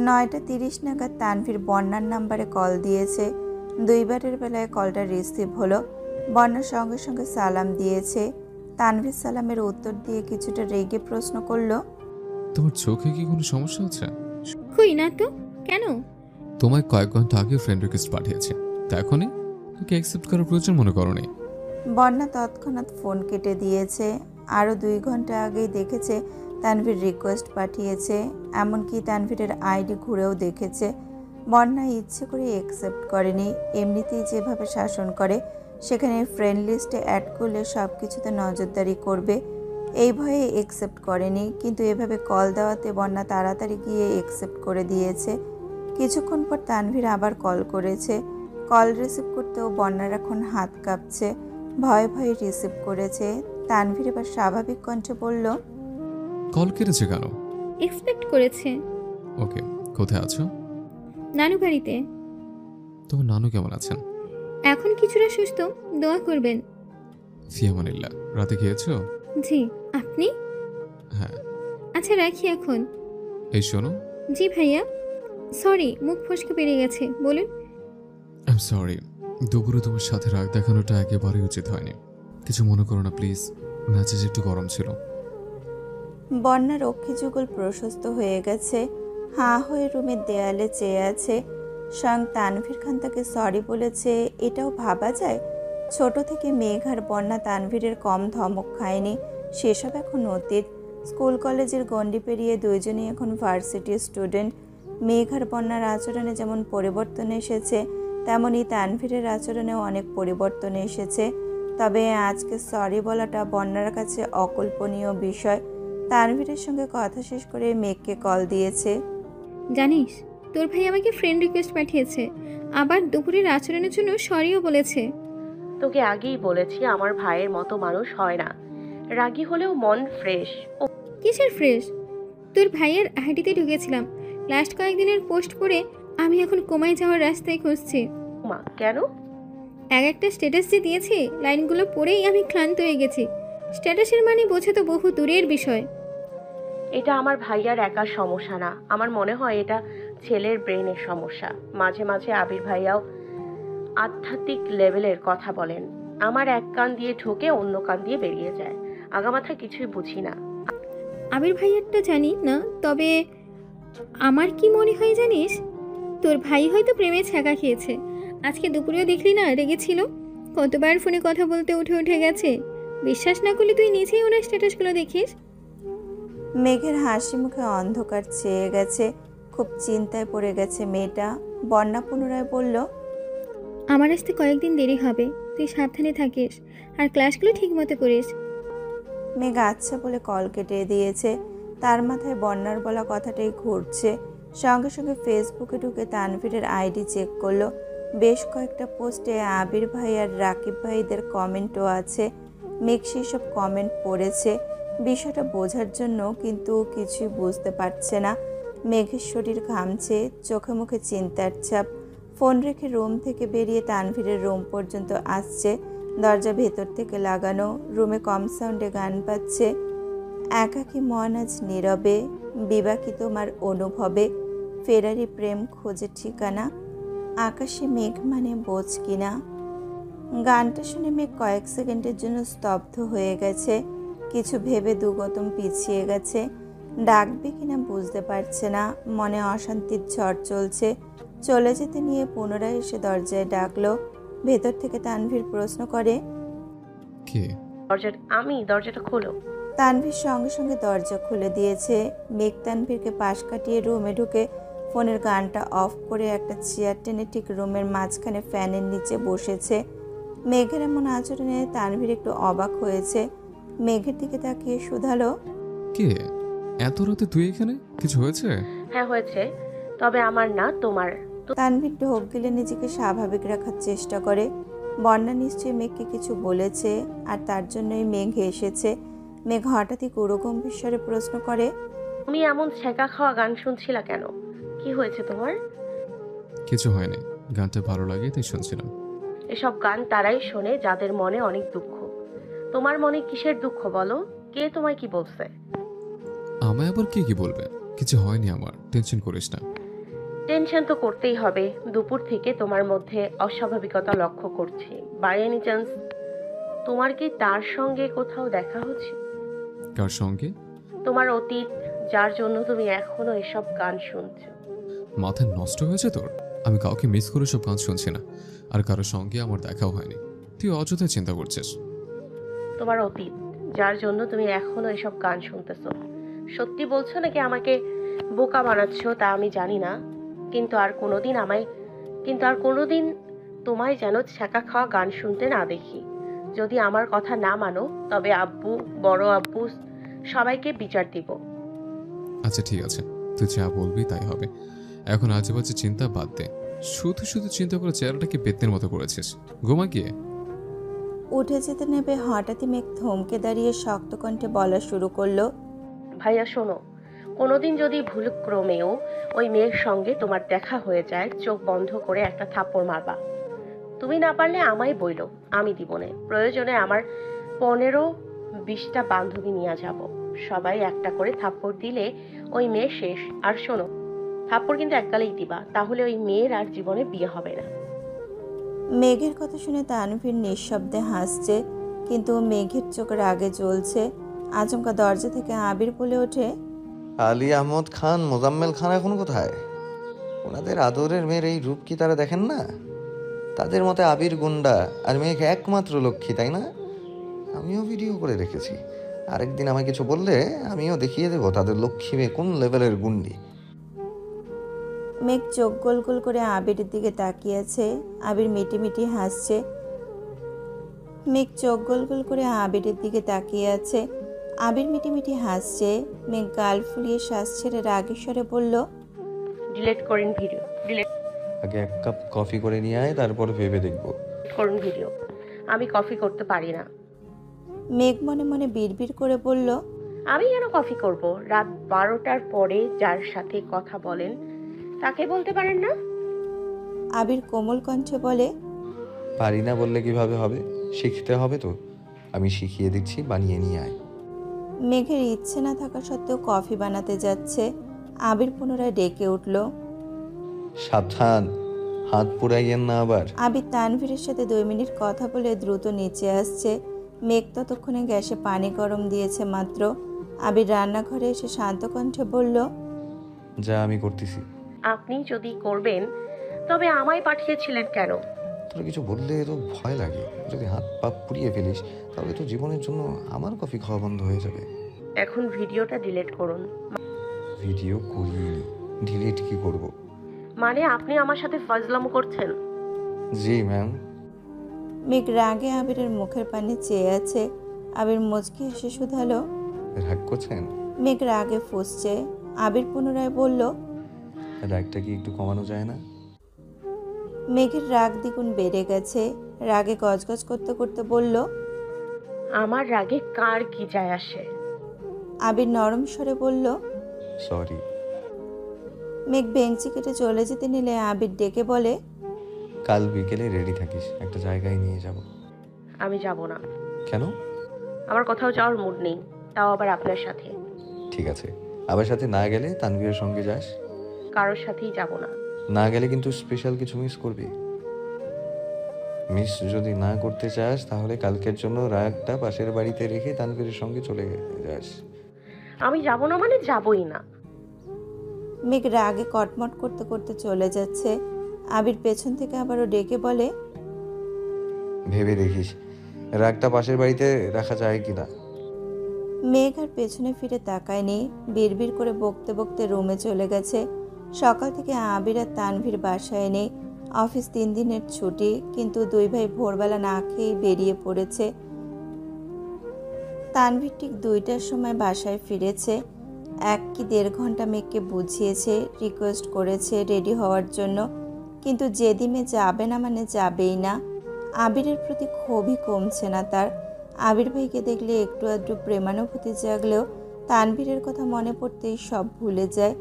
9:30 নাগাদ তানভীর বন্যার নাম্বারে কল দিয়েছে। 2বারের বেলায় কলটা রিসিভ হলো। বন্যা সঙ্গে সঙ্গে সালাম দিয়েছে। তানভীর সালামের উত্তর দিয়ে কিছুটা রেগে প্রশ্ন করলো, তোমার চোখে কি কোনো সমস্যা আছে? কই না তো, কেন? তোমায় কয়েক ঘন্টা আগে ফ্রেন্ড রিকোয়েস্ট পাঠিয়েছে, তা এখনই তোকে অ্যাকসেপ্ট করার প্রয়োজন মনে করোনি? বন্যা তৎক্ষণাৎ ফোন কেটে দিয়েছে। আরও 2 ঘন্টা আগেই দেখেছে তানভীর রিকোয়েস্ট পাঠিয়েছে, এমনকি তানভীরের আইডি ঘুরেও দেখেছে। বন্যা ইচ্ছে করে অ্যাকসেপ্ট করেনি। এমনিতেই যেভাবে শাসন করে, সেখানে ফ্রেন্ড লিস্টে অ্যাড করলে সব কিছুতে নজরদারি করবে, এই ভয়ে অ্যাকসেপ্ট করেনি। কিন্তু এভাবে কল দেওয়াতে বন্যা তাড়াতাড়ি গিয়ে অ্যাকসেপ্ট করে দিয়েছে। কিছুক্ষণ পর তানভীর আবার কল করেছে। কল রিসিভ করতেও বন্যার এখন হাত কাঁপছে। ভয়ে ভয়ে রিসিভ করেছে। তানভীর এবার স্বাভাবিক কণ্ঠে বলল, কল কেটেছে কেন? এক্সপেক্ট করেছে। ওকে, কোথায় আছো? নানু বাড়িতে। তোমার নানু কেমন আছেন? এখন কিছুটা সুস্থ, দোয়া করবেন। ফিয়ামানিল্লাহ। রাতে খেয়েছো? জি, আপনি? হ্যাঁ। আচ্ছা রাখি এখন। এই শোনো। জি ভাইয়া। সরি, মুখ ফসকে বেরিয়ে গেছে, বলুন। আই এম সরি, দুপুরে তোমার সাথে রাগ দেখানোটা একেবারেই উচিত হয়নি। কিছু মনে করো না প্লিজ, ম্যাচেজ একটু গরম ছিল। বন্যার অক্ষি যুগল প্রশস্ত হয়ে গেছে। হাঁ হয়ে রুমের দেয়ালে চেয়ে আছে। স্বয়ং তানভীর খান তাকে সরি বলেছে, এটাও ভাবা যায়? ছোট থেকে মেঘ আর বন্যা তানভীরের কম ধমক খায়নি। সেসব এখন অতীত। স্কুল কলেজের গণ্ডি পেরিয়ে দুইজনই এখন ভার্সিটির স্টুডেন্ট। মেঘ আর বন্যার আচরণে যেমন পরিবর্তন এসেছে, তেমনই তানভীরের আচরণেও অনেক পরিবর্তন এসেছে। তবে আজকে সরি বলাটা বন্যার কাছে অকল্পনীয় বিষয়। তানভীরের সঙ্গে কথা শেষ করে মেঘকে কল দিয়েছে। জানিস, তোর ভাই আমাকে ফ্রেন্ড রিকোয়েস্ট পাঠিয়েছে, আবার দুপুরের আচরণের জন্য সরিও বলেছে। তোকে আগেই বলেছি আমার ভাইয়ের মতো মানুষ হয় না। রাগী হলেও মন ফ্রেশ। ও কিসের ফ্রেশ? তোর ভাইয়ের আইডিতে ঢুকেছিলাম, লাস্ট কয়েকদিনের পোস্ট পড়ে আমি এখন কোমায় যাওয়ার রাস্তায় খুঁজছি। মা, কেন? একটা স্ট্যাটাস যে দিয়েছি, লাইনগুলো পড়েই আমি ক্লান্ত হয়ে গেছি। স্ট্যাটাসের মানে বোঝা তো বহু দূরের বিষয়। এটা আমার ভাইয়ার একার সমস্যা না, আমার মনে হয় এটা ছেলের ব্রেনের সমস্যা। মাঝে মাঝে আবির ভাইয়াও আধ্যাত্মিক লেভেলের কথা বলেন। আমার এক কান দিয়ে ঢোকে, অন্য কান দিয়ে বেরিয়ে যায়। আগামাথায় কিছুই বুঝি না। আবির ভাইয়ারটা জানি না, তবে আমার কি মনে হয় জানিস, তোর ভাই হয়তো প্রেমে ছ্যাঁকা খেয়েছে। আজকে দুপুরেও দেখলি না, রেগেছিল। কতবার ফোনে কথা বলতে উঠে উঠে গেছে। বিশ্বাস না করলে তুই নিজেই ওনার স্ট্যাটাসগুলো দেখিস। মেঘের হাসি মুখে অন্ধকার চেয়ে গেছে, খুব চিন্তায় পড়ে গেছে মেয়েটা। বন্যা পুনরায় বলল, আমার আসতে কয়েকদিন দেরি হবে, তুই সাবধানে থাকিস আর ক্লাসগুলো ঠিক মতো করিস। মেঘ আচ্ছা বলে কল কেটে দিয়েছে। তার মাথায় বন্যার বলা কথাটাই ঘুরছে। সঙ্গে সঙ্গে ফেসবুকে ঢুকে তানভীরের আইডি চেক করলো। বেশ কয়েকটা পোস্টে আবির ভাই আর রাকিব ভাইদের কমেন্টও আছে। মেঘ সেসব কমেন্ট পড়েছে বিষয়টা বোঝার জন্য, কিন্তু কিছুই বুঝতে পারছে না। মেঘের শরীর ঘামছে, চোখে মুখে চিন্তার ছাপ। ফোন রেখে রুম থেকে বেরিয়ে তানভীরের রুম পর্যন্ত আসছে। দরজা ভেতর থেকে লাগানো, রুমে কম সাউন্ডে গান বাজছে। একাকী মন আজ নীরবে, বিবাকি তোমার অনুভবে, ফেরারি প্রেম খোঁজে ঠিকানা, আকাশে মেঘ মানে বোঝ কিনা। গানটা শুনে মেঘ কয়েক সেকেন্ডের জন্য স্তব্ধ হয়ে গেছে। কিছু ভেবে দুগতম পিছিয়ে গেছে। ডাকবে কিনা বুঝতে পারছে না। মনে অশান্তির ঝড় চলছে। চলে যেতে নিয়ে পুনরায় এসে দরজায় ডাকলো। ভেতর থেকে তানভীর প্রশ্ন করে, কে? দরজাটা খোলো। তানভীর সঙ্গে সঙ্গে দরজা খুলে দিয়েছে। মেঘ তানভীরকে পাশ কাটিয়ে রুমে ঢুকে ফোনের গানটা অফ করে একটা চেয়ার টেনে ঠিক রুমের মাঝখানে ফ্যানের নিচে বসেছে। মেঘের এমন আচরণে তানভীর একটু অবাক হয়েছে। মেঘের দিকে তাকিয়ে শুধালো, কে? এত রাতে তুই এখানে? কিছু হয়েছে? হ্যাঁ হয়েছে, তবে আমার না, তোমার। তানভীর ঢোক গিলে নিজেকে স্বাভাবিক রাখার চেষ্টা করে। বন্যা নিশ্চয়ই মেঘকে কিছু বলেছে আর তার জন্যই মেঘ এসেছে। মেঘ হঠাৎই গুরুগম্ভীর স্বরে প্রশ্ন করে, তুমি এমন ছ্যাঁকা খাওয়া গান শুনছিলা কেন? কি হয়েছে তোমার? কিছু হয়নি, গানটা ভালো লাগে তাই শুনছিলাম। এসব গান তারাই শোনে যাদের মনে অনেক দুঃখ। তোমার মনে কিসের দুঃখ বলো? কে তোমায় কি বলছে? আমায় আবার কে কি বলবে? কিছু হয়নি আমার, টেনশন করিস না। টেনশন তো করতেই হবে। দুপুর থেকে তোমার মধ্যে অস্বাভাবিকতা লক্ষ্য করছি। বাই এনি চান্স তোমার কি তার সঙ্গে কোথাও দেখা হচ্ছে? কার সঙ্গে? তোমার অতীত, যার জন্য তুমি এখনো এসব গান শুনছো। মাথা নষ্ট হয়েছে তোর? আমি কাউকে মিস করে সব গান শুনছি না, আর কারোর সঙ্গে আমার দেখাও হয়নি। তুই অযথা চিন্তা করছিস। তোমার অতীত, যার জন্য তুমি এখনো এসব গান শুনতেছো। সত্যি বলছো নাকি আমাকে বোকা বানাচ্ছ তা আমি জানি না, কিন্তু আর কোনোদিন তোমায় যেন ছ্যাঁকা খাওয়া গান শুনতে না দেখি। যদি আমার কথা না মানো তবে আব্বু, বড় আব্বু সবাইকে বিচার দিব। আচ্ছা ঠিক আছে, তুই যা বলবি তাই হবে। এখন আজেবাজে চিন্তা বাদ দে। শুধু শুধু চিন্তা করে চেহারাটাকে বেতনের মতো করেছিস। ঘুমা গিয়ে। উঠে যেতে নেবে হঠাৎই মেঘ থমকে দাঁড়িয়ে শক্ত কণ্ঠে বলা শুরু করলো, ভাইয়া শোনো, কোনোদিন যদি ভুলক্রমেও ওই মেয়ের সঙ্গে তোমার দেখা হয়ে যায়, চোখ বন্ধ করে একটা থাপ্পড় মারবা। তুমি না পারলে আমায় বইলো, আমি দিবনে। প্রয়োজনে আমার 15-20টা বান্ধবী নিয়ে যাব। সবাই একটা করে থাপ্পড় দিলে ওই মেয়ে শেষ। আর শোনো, থাপ্পড় কিন্তু একগালেই দিবা, তাহলে ওই মেয়ের আর জীবনে বিয়ে হবে না। মেঘের কথা শুনে তানভীর নিঃশব্দে হাসছে, কিন্তু মেঘের চোখ রাগে জ্বলছে। আচমকা দরজা থেকে আবির বলে ওঠে, আলী আহমদ খান, মোজাম্মেল খান এখন কোথায়? ওনাদের আদরের মেয়ের এই রূপ কি তারা দেখেন না? তাদের মতে আবির গুন্ডা আর মেঘ একমাত্র লক্ষ্মী, তাই না? আমিও ভিডিও করে রেখেছি। আরেকদিন আমায় কিছু বললে আমিও দেখিয়ে দেবো তাদের লক্ষ্মী মেয়ে কোন লেভেলের গুন্ডি। মেঘ চোখ গোল গোল করে আবিরের দিকে তাকিয়েছে। আবির মিটিমিটি হাসছে। মেঘ চোখ গোল গোল করে আবিরের দিকে তাকিয়ে আছে। আবির মিটিমিটি হাসছে। মেঘ গাল ফুলিয়ে শ্বাস ছেড়ে রাগী স্বরে বলল, ডিলিট করেন ভিডিও, ডিলিট আগে এক কাপ কফি করে নিয়ে আয়, তারপর ভেবে দেখবো। করুন ভিডিও। আমি কফি করতে পারি না। মেঘ মনে মনে বিড়বিড় করে বলল, আমি কেন কফি করব? রাত 12টার পরে যার সাথে কথা বলেন তাকে বলতে পারেন না? আবির কোমল কণ্ঠে বলে, পারি না বললে কিভাবে হবে? শিখতে হবে তো। আমি শিখিয়ে দিচ্ছি, বানিয়ে নিয়ে আয়। মেঘের ইচ্ছে না থাকা সত্ত্বেও কফি বানাতে যাচ্ছে। আবির পুনরায় ডেকে উঠল, সাবধান, হাত পুড়াইয়েন না আবার। আবির তানভীরের সাথে 2 মিনিট কথা বলে দ্রুত নিচে আসছে। মেঘ ততক্ষণে গ্যাসে পানি গরম দিয়েছে মাত্র। আবির রান্নাঘরে এসে শান্ত কণ্ঠে বলল, যা আমি করতেছি। আপনি যদি করবেন তবে আমায় পাঠিয়েছিলেন কেন? তোর কিছু বললে তো ভয় লাগে, যদি হাত পা পুড়িয়ে ফেলিস তাহলে তো জীবনের জন্য আমার কফি খাওয়া বন্ধ হয়ে যাবে। এখন ভিডিওটা ডিলিট করুন। ভিডিও করিনি, ডিলিট কি করব? মানে আপনি আমার সাথে ফাজলামো করছেন? জি ম্যাম। মেঘ রাগে আবিরের মুখের পানে চেয়ে আছে। আবির মুচকি হেসে শুধালো। রাগ করছেন? মেঘ রাগে ফুঁসছে। আবির পুনরায় বলল, রাগটা কি একটু কমানো যায় না? মেঘের রাগ দ্বিগুণ বেড়ে গেছে। রাগে গজগজ করতে করতে বলল, আমার রাগে কার কি যায় আসে? আবির নরম স্বরে বলল, সরি। মেঘ বেঞ্চি কেটে চলে যেতে নিলে আবির ডেকে বলে, কাল বিকেলে রেডি থাকিস, একটা জায়গায় নিয়ে যাব। আমি যাব না। কেন? আমার কোথাও যাওয়ার মুড নেই, তাও আবার আপনার সাথে। ঠিক আছে, আবার সাথে না গেলে তানভীরের সঙ্গে যাস। কারোর সাথেই যাব না। না গেলে কিন্তু স্পেশাল কিছু মিস করবি। মিস যদি না করতে চাস তাহলে কালকের জন্য রাগটা পাশের বাড়িতে রেখে তানভীরের সঙ্গে চলে যাস। আমি যাব না মানে যাবই না। মেঘ রাগে কটমট করতে করতে চলে যাচ্ছে। আবির পেছন থেকে আবারও ডেকে বলে, ভেবে দেখিস রাগটা পাশের বাড়িতে রাখা যায় কিনা। মেঘ আর পেছনে ফিরে তাকায়নি। বিড়বিড় করে বকতে বকতে রুমে চলে গেছে। সকাল থেকে আবির আর তানভীর বাসায় নেই। অফিস 3 দিনের ছুটি, কিন্তু 2 ভাই ভোরবেলা না খেয়েই বেরিয়ে পড়েছে। তানভীর ঠিক 2টার সময় বাসায় ফিরেছে। 1 কি 1.5 ঘন্টা মেঘকে বুঝিয়েছে, রিকোয়েস্ট করেছে রেডি হওয়ার জন্য, কিন্তু যেদিনে যাবে না মানে যাবেই না। আবিরের প্রতি ক্ষোভই কমছে না তার। আবির ভাইকে দেখলে একটু আধটু প্রেমানুভূতি জাগলেও তানভীরের কথা মনে পড়তেই সব ভুলে যায়।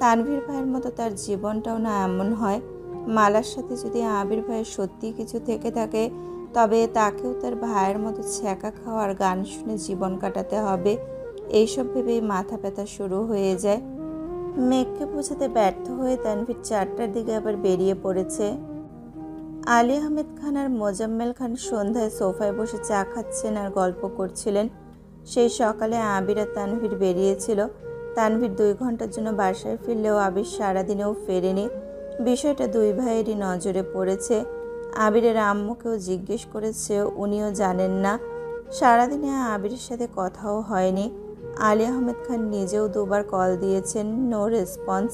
তানভীর ভাইয়ের মতো তার জীবনটাও না এমন হয়। মালার সাথে যদি আবির ভাইয়ের সত্যি কিছু থেকে থাকে, তবে তাকেও তার ভাইয়ের মতো ছ্যাঁকা খাওয়ার গান শুনে জীবন কাটাতে হবে। এইসব ভেবেই মাথা ব্যথা শুরু হয়ে যায়। মেঘকে বোঝাতে ব্যর্থ হয়ে তানভীর 4টার দিকে আবার বেরিয়ে পড়েছে। আলী আহমেদ খান আর মোজাম্মেল খান সন্ধ্যায় সোফায় বসে চা খাচ্ছেন আর গল্প করছিলেন। সেই সকালে আবির আর তানভীর বেরিয়েছিল। তানভীর 2 ঘন্টার জন্য বাসায় ফিরলেও আবির সারাদিনেও ফেরেনি। বিষয়টা 2 ভাইয়েরই নজরে পড়েছে। আবিরের আম্মুকেও জিজ্ঞেস করেছে, উনিও জানেন না। সারাদিনে আবিরের সাথে কথাও হয়নি। আলী আহমেদ খান নিজেও 2বার কল দিয়েছেন, নো রেসপন্স।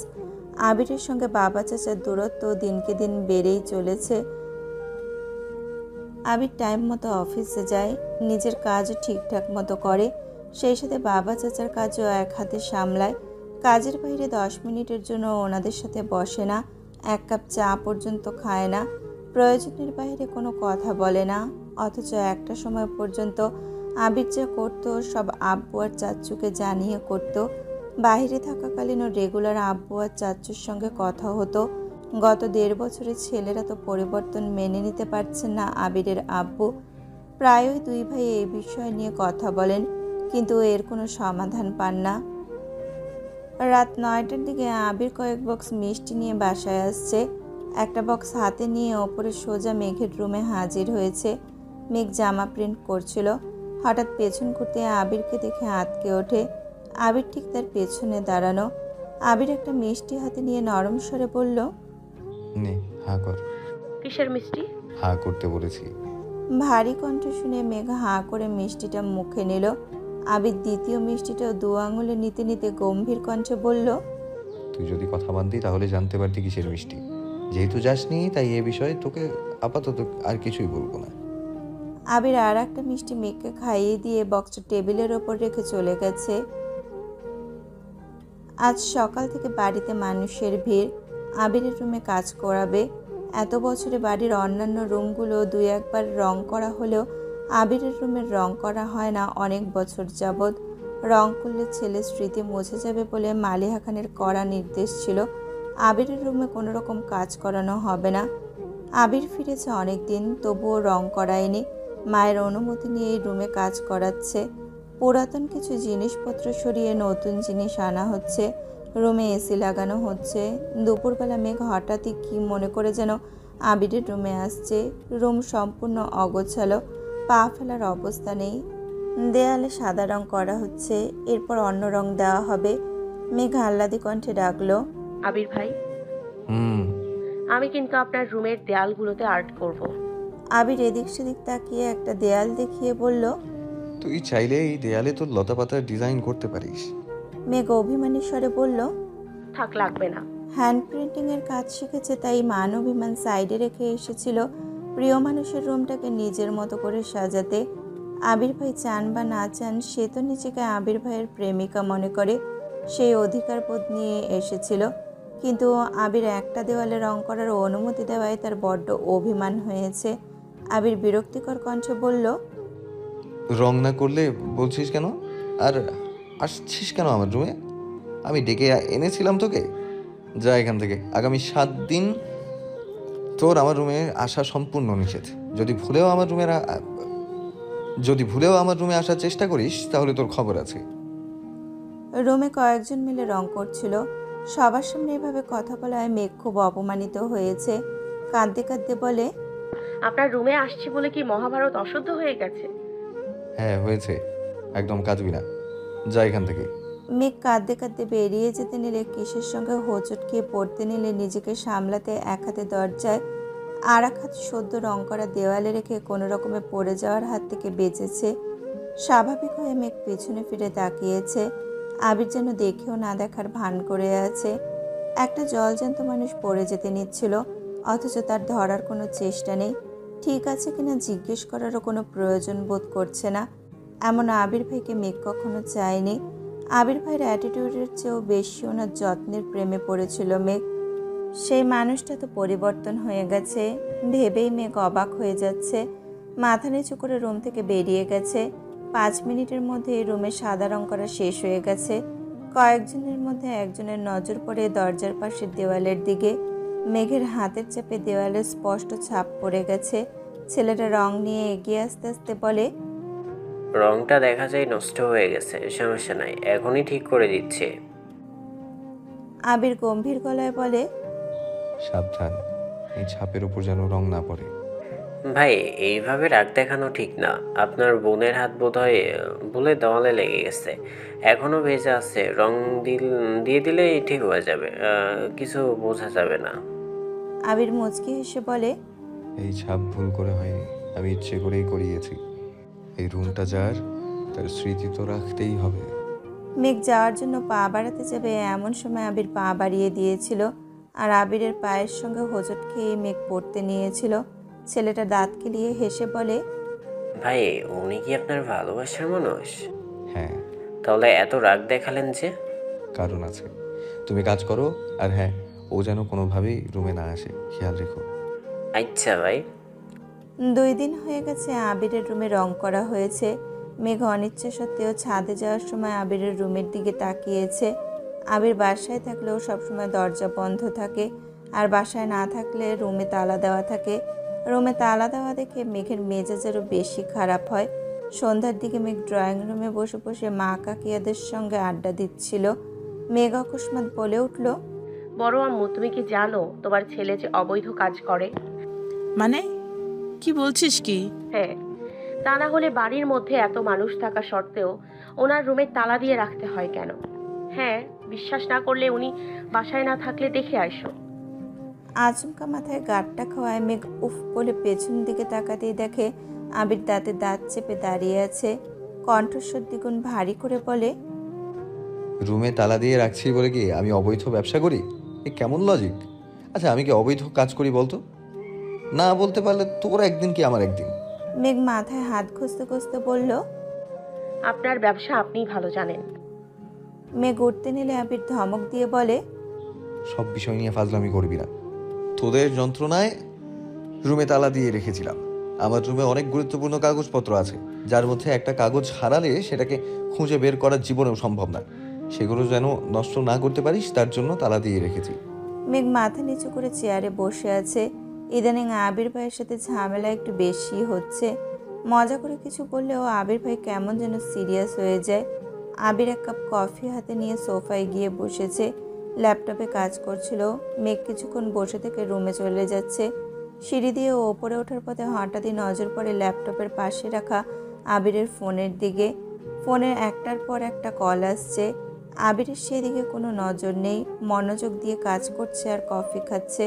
আবিরের সঙ্গে বাবা চাচার দূরত্ব দিনকে দিন বেড়েই চলেছে। আবির টাইম মতো অফিসে যায়, নিজের কাজও ঠিকঠাক মতো করে, সেই সাথে বাবা চাচার কাজও এক হাতে সামলায়। কাজের বাইরে 10 মিনিটের জন্য ওনাদের সাথে বসে না, 1 কাপ চা পর্যন্ত খায় না, প্রয়োজনের বাইরে কোনো কথা বলে না। অথচ একটা সময় পর্যন্ত আবির যা করতো সব আব্বু আর চাচ্চুকে জানিয়ে করত। বাইরে থাকাকালীনও রেগুলার আব্বু আর চাচ্চুর সঙ্গে কথা হতো। গত 1.5 বছরের ছেলেরা তো পরিবর্তন মেনে নিতে পারছেন না আবিরের আব্বু। প্রায়ই 2 ভাই এই বিষয় নিয়ে কথা বলেন, কিন্তু এর কোনো সমাধান পান না। রাত 9টার দিকে আবির কয়েক বক্স মিষ্টি নিয়ে বাসায় আসছে। একটা বক্স হাতে নিয়ে ওপরে সোজা মেঘের রুমে হাজির হয়েছে। মেঘ জামা প্রিন্ট করছিল। হঠাৎ পেছন ঘুরতে আবিরকে দেখে আঁতকে ওঠে। আবির ঠিক তার পেছনে দাঁড়ানো। আবির একটা মিষ্টি হাতে নিয়ে নরম স্বরে বলল, নে হা কর। কিসের মিষ্টি? হা করতে বলেছি। ভারী কণ্ঠ শুনে মেঘ হাঁ করে মিষ্টিটা মুখে নিল। আবির দ্বিতীয় মিষ্টিটাও 2 আঙুলে নিতে নিতে গম্ভীর কণ্ঠে বলল, তুই যদি কথা বানতি তাহলে জানতে পারতি কিসের মিষ্টি। যেহেতু যাসনি তাই এ বিষয়ে তোকে আপাতত আর কিছুই বলবো না। আবির আর একটা মিষ্টি মেঘকে খাইয়ে দিয়ে বক্সটা টেবিলের ওপর রেখে চলে গেছে। আজ সকাল থেকে বাড়িতে মানুষের ভিড়। আবিরের রুমে কাজ করাবে। এত বছরে বাড়ির অন্যান্য রুমগুলো 2-1 বার রং করা হলেও আবিরের রুমের রং করা হয় না অনেক বছর যাবৎ। রং করলে ছেলের স্মৃতি মুছে যাবে বলে মালিহা খানের কড়া নির্দেশ ছিল। আবিরের রুমে কোনো রকম কাজ করানো হবে না। আবির ফিরেছে অনেক দিন, তবুও রং করায়নি। মায়ের অনুমতি নিয়ে এই রুমে কাজ করাচ্ছে। পুরাতন কিছু জিনিসপত্র সরিয়ে নতুন জিনিস আনা হচ্ছে। রুমে এসি লাগানো হচ্ছে। দুপুরবেলা মেঘ হঠাৎই কি মনে করে যেন আবিরের রুমে আসছে। রুম সম্পূর্ণ অগোছালো, পা ফেলার অবস্থা নেই। দেয়ালে সাদা রং করা হচ্ছে, এরপর অন্য রং দেওয়া হবে। মেঘ আহ্লাদি কণ্ঠে ডাকলো, আবির ভাই, হুম। আমি কিন্তু আপনার রুমের দেয়ালগুলোতে আর্ট করব। আবির এদিক সেদিক তাকিয়ে একটা দেয়াল দেখিয়ে বলল, তুই চাইলে এই দেয়ালে তোর লতাপাতার ডিজাইন করতে পারিস। মেঘ অভিমানী স্বরে বলল, থাক, লাগবে না। হ্যান্ড প্রিন্টিংয়ের কাজ শিখেছে, তাই মান অভিমান সাইডে রেখে এসেছিল প্রিয় মানুষের রুমটাকে নিজের মতো করে সাজাতে। আবির ভাই চান বা না চান, সে তো নিজেকে আবির ভাইয়ের প্রেমিকা মনে করে, সেই অধিকার বোধ নিয়ে এসেছিল। কিন্তু আবির একটা দেওয়ালে রং করার অনুমতি দেওয়ায় তার বড্ড অভিমান হয়েছে। আবির বিরক্তিকর কণ্ঠে বলল, রং না করলে বলছিস কেন? আর আসছিস কেন আমার রুমে? আমি ডেকে এনেছিলাম তোকে? যা এখান থেকে। আগামী 7 দিন তোর আমার রুমে আসা সম্পূর্ণ নিষেধ। যদি ভুলেও আমার রুমে আসার চেষ্টা করিস তাহলে তোর খবর আছে। রুমে কয়েকজন মিলে রং করছিল। সবার সামনে এভাবে কথা বলায় মেঘ খুব অপমানিত হয়েছে। কাঁদতে কাঁদতে বলে, আপনার রুমে আসছি বলে কি মহাভারত অশুদ্ধ হয়ে গেছে? হ্যাঁ হয়েছে, একদম কাঁদবি না, যা এখান থেকে। মেঘ কাঁদতে কাঁদতে বেরিয়ে যেতে নিলে কিসের সঙ্গে হোঁচট খেয়ে পড়তে নিলে নিজেকে সামলাতে এক হাতে দরজায় আর এক হাত সদ্য রং করা দেওয়ালে রেখে কোনো রকমে পড়ে যাওয়ার হাত থেকে বেঁচেছে। স্বাভাবিক হয়ে মেঘ পেছনে ফিরে তাকিয়েছে। আবির যেন দেখেও না দেখার ভান করে আছে। একটা জলজ্যান্ত মানুষ পড়ে যেতে নিচ্ছিল, অথচ তার ধরার কোনো চেষ্টা নেই। ঠিক আছে কিনা জিজ্ঞেস করারও কোনো প্রয়োজন বোধ করছে না। এমন আবির ভাইকে মেঘ কখনো চায়নি। আবির ভাইয়ের অ্যাটিটিউডের চেয়েও বেশি ওনার যত্নের প্রেমে পড়েছিল মেঘ। সেই মানুষটা তো পরিবর্তন হয়ে গেছে ভেবেই মেঘ অবাক হয়ে যাচ্ছে। মাথা নিচু করে রুম থেকে বেরিয়ে গেছে। 5 মিনিটের মধ্যে রুমে সাদা রং করা শেষ হয়ে গেছে। কয়েকজনের মধ্যে একজনের নজর পড়ে দরজার পাশের দেওয়ালের দিকে। মেঘের হাতের চাপে দেওয়ালে স্পষ্ট ছাপ পড়ে গেছে। ছেলেটা রং নিয়ে এগিয়ে আসতে আসতে বলে, রংটা দেখা যায় নষ্ট হয়ে গেছে, সমস্যা নাই, এখনই ঠিক করে দিচ্ছে। আবির গম্ভীর গলায় বলে, সাবধান, এই ছাপের উপর যেন রং না পড়ে। ভাই, এইভাবে রাগ দেখানো ঠিক না। আপনার বোনের হাত বোধহয় ভুলে দেওয়ালে লেগে গেছে, এখনো ভেজা আছে। রং দিয়ে দিলেই ঠিক হয়ে যাবে, কিছু বোঝা যাবে না। আবির মুচকি হেসে বলে, এই ছাপ ভুল করে হয়নি, আমি ইচ্ছে করেই করিয়েছি। এই রুমটা যার, তার স্মৃতি তো রাখতেই হবে। মেঘ যাওয়ার জন্য পা বাড়াতে যাবে এমন সময় আবির পা বাড়িয়ে দিয়েছিল। আর আবিরের পায়ের সঙ্গে হোঁচট খেয়ে মেঘ পড়তে নিয়েছিল। ছেলেটা দাঁত কেলিয়ে হেসে বলে, ভাই, উনি কি আপনার ভালোবাসার মানুষ? হ্যাঁ। তাহলে এত রাগ দেখালেন যে? কারণ আছে। তুমি কাজ করো, আর হ্যাঁ, ও যেন কোনোভাবেই রুমে না আসে, খেয়াল রেখো। আচ্ছা ভাই। 2 দিন হয়ে গেছে আবিরের রুমে রং করা হয়েছে। মেঘ অনিচ্ছা সত্ত্বেও ছাদে যাওয়ার সময় আবিরের রুমের দিকে তাকিয়েছে। আবির বাসায় থাকলেও সবসময় দরজা বন্ধ থাকে, আর বাসায় না থাকলে রুমে তালা দেওয়া থাকে। রুমে তালা দেওয়া দেখে মেঘের মেজাজ আরও বেশি খারাপ হয়। সন্ধ্যার দিকে মেঘ ড্রয়িং রুমে বসে বসে মা কাকিয়াদের সঙ্গে আড্ডা দিচ্ছিল। মেঘ অকস্মাৎ বলে উঠল, বড় আম্মু, তুমি কি জানো তোমার ছেলে যে অবৈধ কাজ করে? মানে কি বলছিস কি? হ্যাঁ, তা না হলে বাড়ির মধ্যে এত মানুষ থাকা সত্ত্বেও ওনার রুমে তালা দিয়ে রাখতে হয় কেন? হ্যাঁ, বিশ্বাস না করলে উনি বাসায় না থাকলে দেখে আসো। আচমকা মাথায় গাঁটটা খাওয়ায় মেঘ উফ বলে পেছন দিকে তাকাতেই দেখে আবির দাঁতে দাঁত চেপে দাঁড়িয়ে আছে। কণ্ঠস্বর দ্বিগুণ ভারী করে বলে, রুমে তালা দিয়ে রাখছি বলে কি আমি অবৈধ ব্যবসা করি? এ কেমন লজিক? আচ্ছা, আমি কি অবৈধ কাজ করি বলতো? না বলতে পারলে তোর একদিন কি আমার একদিন। মেঘ মাথায় হাত ঘষতে ঘষতে বলল, আপনার ব্যবসা আপনিই ভালো জানেন। মেঘ উঠতে নিলে আবির ধমক দিয়ে বলে, সব বিষয় নিয়ে ফাজলামি করবি না। তোদের যন্ত্রণায় রুমে তালা দিয়ে রেখেছিলাম। আমার রুমে অনেক গুরুত্বপূর্ণ কাগজপত্র আছে, যার মধ্যে একটা কাগজ হারালে সেটাকে খুঁজে বের করা জীবনেও সম্ভব না। সেগুলো যেন নষ্ট না করতে পারিস তার জন্য তালা দিয়ে রেখেছি। মেঘ মাথা নিচু করে চেয়ারে বসে আছে। ইদানিং আবির ভাইয়ের সাথে ঝামেলা একটু বেশি হচ্ছে। মজা করে কিছু বললেও আবির ভাই কেমন যেন সিরিয়াস হয়ে যায়। আবির এক কাপ কফি হাতে নিয়ে সোফায় গিয়ে বসেছে। ল্যাপটপে কাজ করছিল। মেঘ কিছুক্ষণ বসে থেকে রুমে চলে যাচ্ছে। সিঁড়ি দিয়ে ওপরে ওঠার পথে হঠাৎই নজর পড়ে ল্যাপটপের পাশে রাখা আবিরের ফোনের দিকে। ফোনের একটার পর একটা কল আসছে। আবিরের সেদিকে কোনো নজর নেই, মনোযোগ দিয়ে কাজ করছে আর কফি খাচ্ছে।